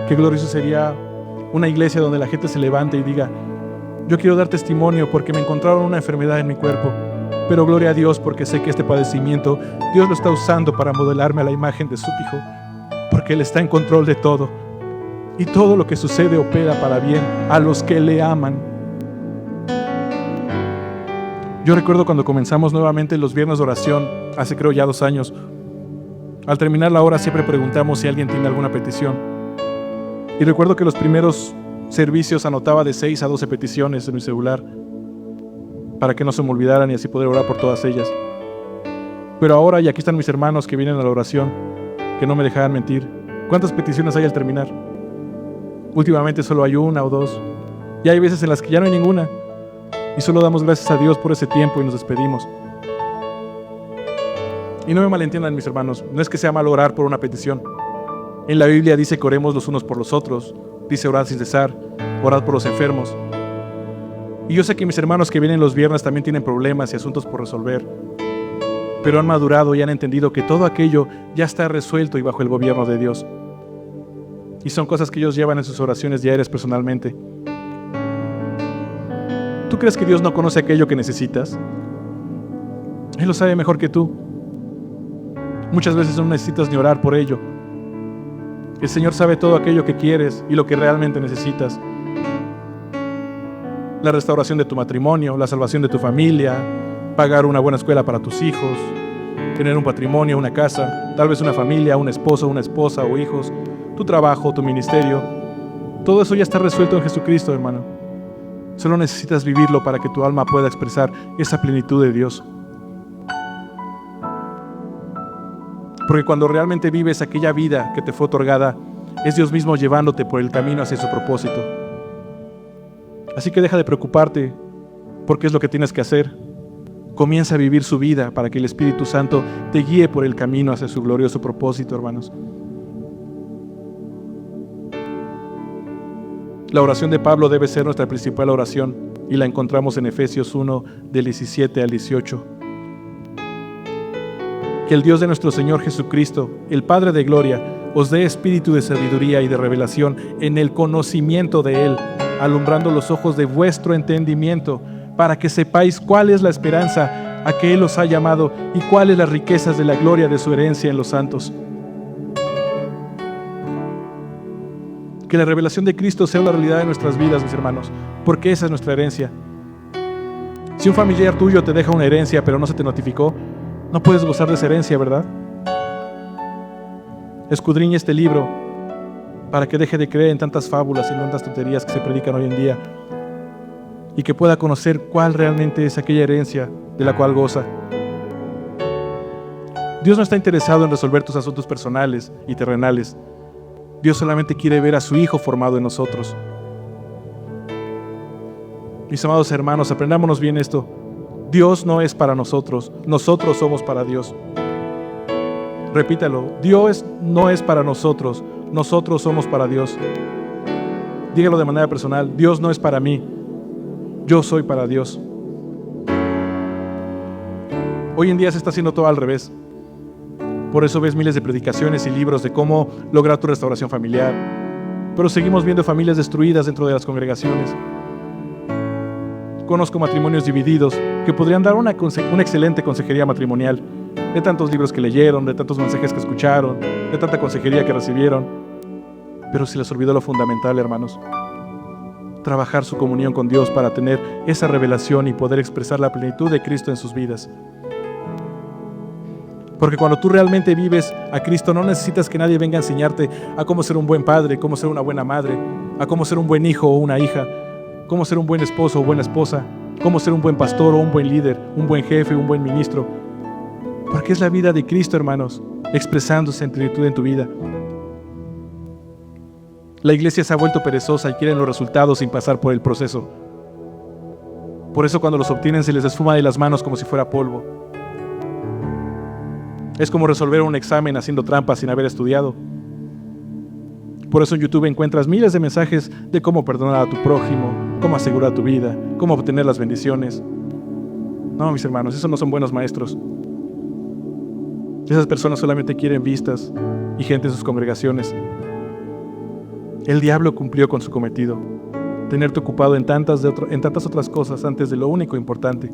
Qué glorioso sería una iglesia donde la gente se levante y diga: yo quiero dar testimonio porque me encontraron una enfermedad en mi cuerpo, pero gloria a Dios porque sé que este padecimiento Dios lo está usando para modelarme a la imagen de su Hijo, porque Él está en control de todo. Y todo lo que sucede opera para bien a los que le aman. Yo recuerdo cuando comenzamos nuevamente los viernes de oración, hace creo ya 2 años. Al terminar la hora siempre preguntamos si alguien tiene alguna petición. Y recuerdo que los primeros servicios anotaba de 6 a 12 peticiones en mi celular para que no se me olvidaran y así poder orar por todas ellas. Pero ahora, y aquí están mis hermanos que vienen a la oración, que no me dejarán mentir, ¿cuántas peticiones hay al terminar? Últimamente solo hay 1 o 2, y hay veces en las que ya no hay ninguna, y solo damos gracias a Dios por ese tiempo y nos despedimos. Y no me malentiendan, mis hermanos, no es que sea malo orar por una petición. En la Biblia dice que oremos los unos por los otros, dice orad sin cesar, orad por los enfermos. Y yo sé que mis hermanos que vienen los viernes también tienen problemas y asuntos por resolver, pero han madurado y han entendido que todo aquello ya está resuelto y bajo el gobierno de Dios. Y son cosas que ellos llevan en sus oraciones diarias personalmente. ¿Tú crees que Dios no conoce aquello que necesitas? Él lo sabe mejor que tú. Muchas veces no necesitas ni orar por ello. El Señor sabe todo aquello que quieres y lo que realmente necesitas. La restauración de tu matrimonio, la salvación de tu familia, pagar una buena escuela para tus hijos, tener un patrimonio, una casa, tal vez una familia, un esposo, una esposa o hijos, tu trabajo, tu ministerio. Todo eso ya está resuelto en Jesucristo, hermano. Solo necesitas vivirlo para que tu alma pueda expresar esa plenitud de Dios. Porque cuando realmente vives aquella vida que te fue otorgada, es Dios mismo llevándote por el camino hacia su propósito. Así que deja de preocuparte por qué es lo que tienes que hacer. Comienza a vivir su vida para que el Espíritu Santo te guíe por el camino hacia su glorioso propósito, hermanos. La oración de Pablo debe ser nuestra principal oración y la encontramos en Efesios 1, del 17 al 18. Que el Dios de nuestro Señor Jesucristo, el Padre de gloria, os dé espíritu de sabiduría y de revelación en el conocimiento de Él, alumbrando los ojos de vuestro entendimiento, para que sepáis cuál es la esperanza a que Él os ha llamado y cuáles las riquezas de la gloria de su herencia en los santos. Que la revelación de Cristo sea la realidad de nuestras vidas, mis hermanos, porque esa es nuestra herencia. Si un familiar tuyo te deja una herencia pero no se te notificó, no puedes gozar de esa herencia, ¿verdad? Escudriña este libro para que deje de creer en tantas fábulas y en tantas tonterías que se predican hoy en día y que pueda conocer cuál realmente es aquella herencia de la cual goza. Dios no está interesado en resolver tus asuntos personales y terrenales. Dios solamente quiere ver a su Hijo formado en nosotros. Mis amados hermanos, aprendámonos bien esto. Dios no es para nosotros, nosotros somos para Dios. Repítalo, Dios no es para nosotros, nosotros somos para Dios. Dígalo de manera personal, Dios no es para mí, yo soy para Dios. Hoy en día se está haciendo todo al revés. Por eso ves miles de predicaciones y libros de cómo lograr tu restauración familiar. Pero seguimos viendo familias destruidas dentro de las congregaciones. Conozco matrimonios divididos que podrían dar una excelente consejería matrimonial, de tantos libros que leyeron, de tantos mensajes que escucharon, de tanta consejería que recibieron. Pero se les olvidó lo fundamental, hermanos. Trabajar su comunión con Dios para tener esa revelación y poder expresar la plenitud de Cristo en sus vidas. Porque cuando tú realmente vives a Cristo, no necesitas que nadie venga a enseñarte a cómo ser un buen padre, cómo ser una buena madre, a cómo ser un buen hijo o una hija, cómo ser un buen esposo o buena esposa, cómo ser un buen pastor o un buen líder, un buen jefe, un buen ministro. Porque es la vida de Cristo, hermanos, expresándose en plenitud en tu vida. La iglesia se ha vuelto perezosa y quieren los resultados sin pasar por el proceso. Por eso cuando los obtienen se les esfuma de las manos como si fuera polvo. Es como resolver un examen haciendo trampas sin haber estudiado. Por eso en YouTube encuentras miles de mensajes de cómo perdonar a tu prójimo, cómo asegurar tu vida, cómo obtener las bendiciones. No, mis hermanos, esos no son buenos maestros. Esas personas solamente quieren vistas y gente en sus congregaciones. El diablo cumplió con su cometido, tenerte ocupado en tantas otras cosas antes de lo único importante.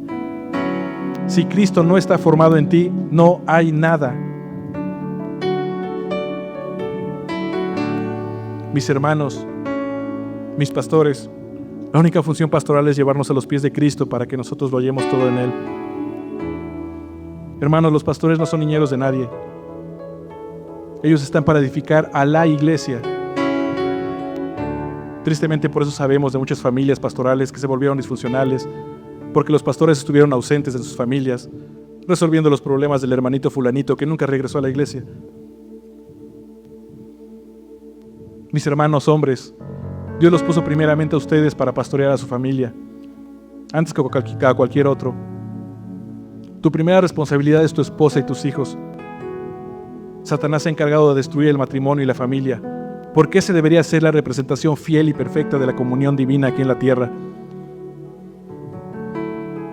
Si Cristo no está formado en ti, no hay nada. mis hermanos, mis pastores, la única función pastoral es llevarnos a los pies de Cristo para que nosotros lo hallemos todo en Él. Hermanos, los pastores no son niñeros de nadie. Ellos están para edificar a la iglesia. Tristemente, por eso sabemos de muchas familias pastorales que se volvieron disfuncionales, porque los pastores estuvieron ausentes en sus familias, resolviendo los problemas del hermanito fulanito que nunca regresó a la iglesia. Mis hermanos hombres, Dios los puso primeramente a ustedes para pastorear a su familia, antes que a cualquier otro. Tu primera responsabilidad es tu esposa y tus hijos. Satanás se ha encargado de destruir el matrimonio y la familia, porque ese debería ser la representación fiel y perfecta de la comunión divina aquí en la tierra.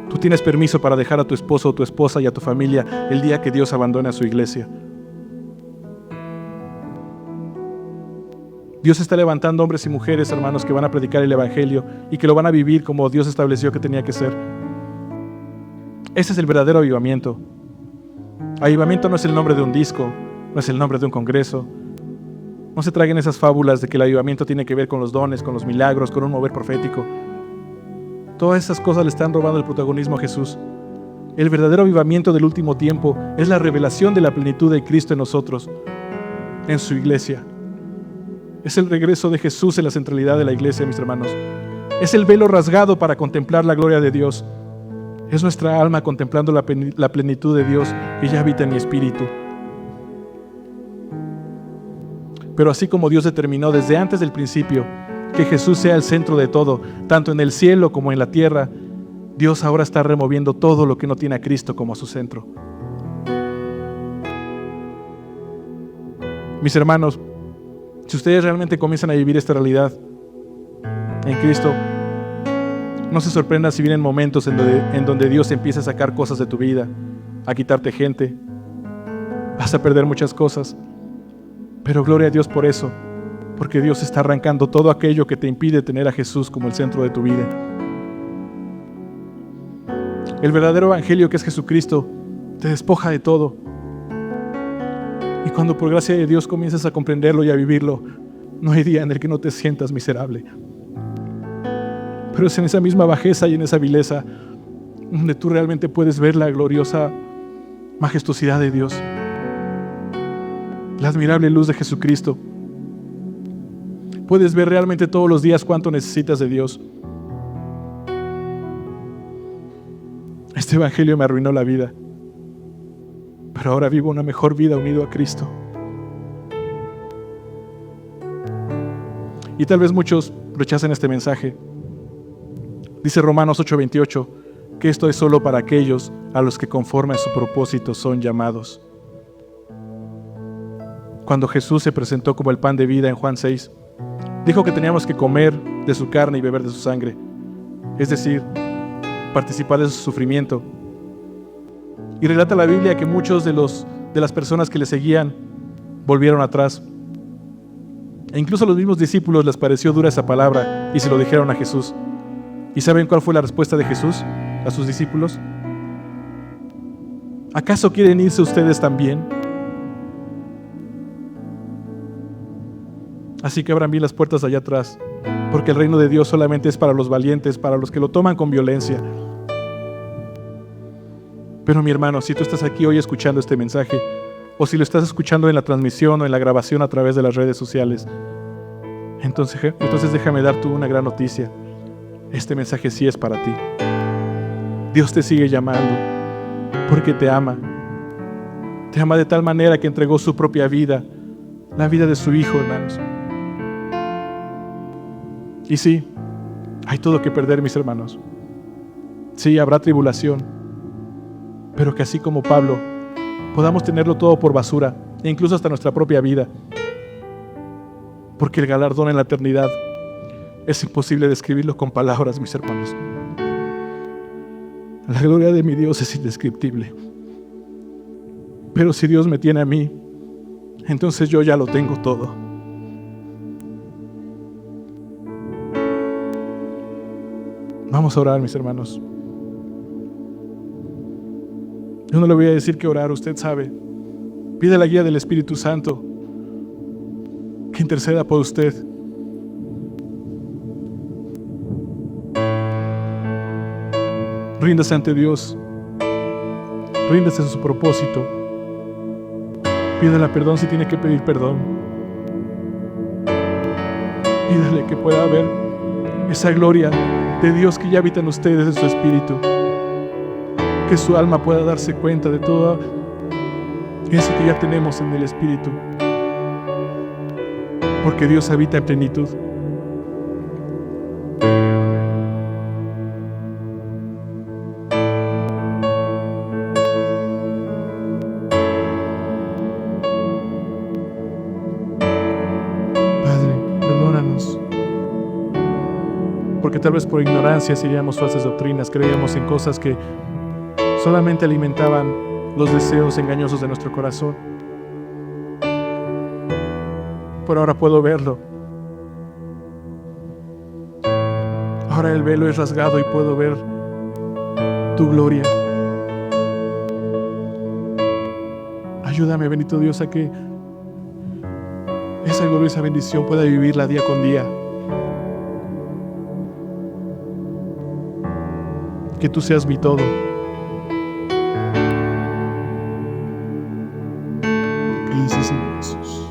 Tú tienes permiso para dejar a tu esposo o tu esposa y a tu familia el día que Dios abandone a su iglesia. Dios está levantando hombres y mujeres, hermanos, que van a predicar el evangelio y que lo van a vivir como Dios estableció que tenía que ser. Ese es el verdadero avivamiento. Avivamiento no es el nombre de un disco, no es el nombre de un congreso. No se traguen esas fábulas de que el avivamiento tiene que ver con los dones, con los milagros, con un mover profético. Todas esas cosas le están robando el protagonismo a Jesús. El verdadero avivamiento del último tiempo es la revelación de la plenitud de Cristo en nosotros, en su iglesia. Es el regreso de Jesús en la centralidad de la iglesia, mis hermanos. Es el velo rasgado para contemplar la gloria de Dios. Es nuestra alma contemplando la plenitud de Dios que ya habita en mi espíritu. Pero así como Dios determinó desde antes del principio que Jesús sea el centro de todo, tanto en el cielo como en la tierra, Dios ahora está removiendo todo lo que no tiene a Cristo como a su centro. Mis hermanos, si ustedes realmente comienzan a vivir esta realidad en Cristo, no se sorprendan si vienen momentos en donde Dios empieza a sacar cosas de tu vida, a quitarte gente. Vas a perder muchas cosas, pero gloria a Dios por eso, porque Dios está arrancando todo aquello que te impide tener a Jesús como el centro de tu vida. El verdadero evangelio, que es Jesucristo, te despoja de todo. Y cuando por gracia de Dios comienzas a comprenderlo y a vivirlo, no hay día en el que no te sientas miserable. Pero es en esa misma bajeza y en esa vileza donde tú realmente puedes ver la gloriosa majestuosidad de Dios, la admirable luz de Jesucristo. Puedes ver realmente todos los días cuánto necesitas de Dios. Este evangelio me arruinó la vida, pero ahora vivo una mejor vida unido a Cristo. Y tal vez muchos rechacen este mensaje. Dice Romanos 8:28 que esto es solo para aquellos a los que conforme a su propósito son llamados. Cuando Jesús se presentó como el pan de vida en Juan 6, dijo que teníamos que comer de su carne y beber de su sangre, es decir, participar de su sufrimiento. Y relata la Biblia que muchos de las personas que le seguían volvieron atrás. E incluso a los mismos discípulos les pareció dura esa palabra y se lo dijeron a Jesús. ¿Y saben cuál fue la respuesta de Jesús a sus discípulos? ¿Acaso quieren irse ustedes también? Así que abran bien las puertas allá atrás, porque el reino de Dios solamente es para los valientes, para los que lo toman con violencia. Pero mi hermano, si tú estás aquí hoy escuchando este mensaje, o si lo estás escuchando en la transmisión o en la grabación a través de las redes sociales, entonces déjame dar tú una gran noticia. Este mensaje sí es para ti. Dios te sigue llamando porque te ama. Te ama de tal manera que entregó su propia vida, la vida de su Hijo, hermanos. Y sí, hay todo que perder, mis hermanos. Sí, habrá tribulación, pero que así como Pablo, podamos tenerlo todo por basura, e incluso hasta nuestra propia vida, porque el galardón en la eternidad es imposible describirlo con palabras, mis hermanos. La gloria de mi Dios es indescriptible. Pero si Dios me tiene a mí, entonces yo ya lo tengo todo. Vamos a orar, mis hermanos. Yo no le voy a decir que orar, usted sabe. Pide la guía del Espíritu Santo, que interceda por usted. Ríndase ante Dios. Ríndase a su propósito. Pídale perdón si tiene que pedir perdón. Pídale que pueda ver esa gloria de Dios que ya habita en ustedes, en su espíritu. Que su alma pueda darse cuenta de todo eso que ya tenemos en el espíritu. Porque Dios habita en plenitud. Porque tal vez por ignorancia seguíamos falsas doctrinas, creíamos en cosas que solamente alimentaban los deseos engañosos de nuestro corazón. Pero ahora puedo verlo. Ahora el velo es rasgado y puedo ver tu gloria. Ayúdame, bendito Dios, a que esa gloriosa bendición pueda vivirla día con día. Que tú seas mi todo. Gracias, Señor Jesús.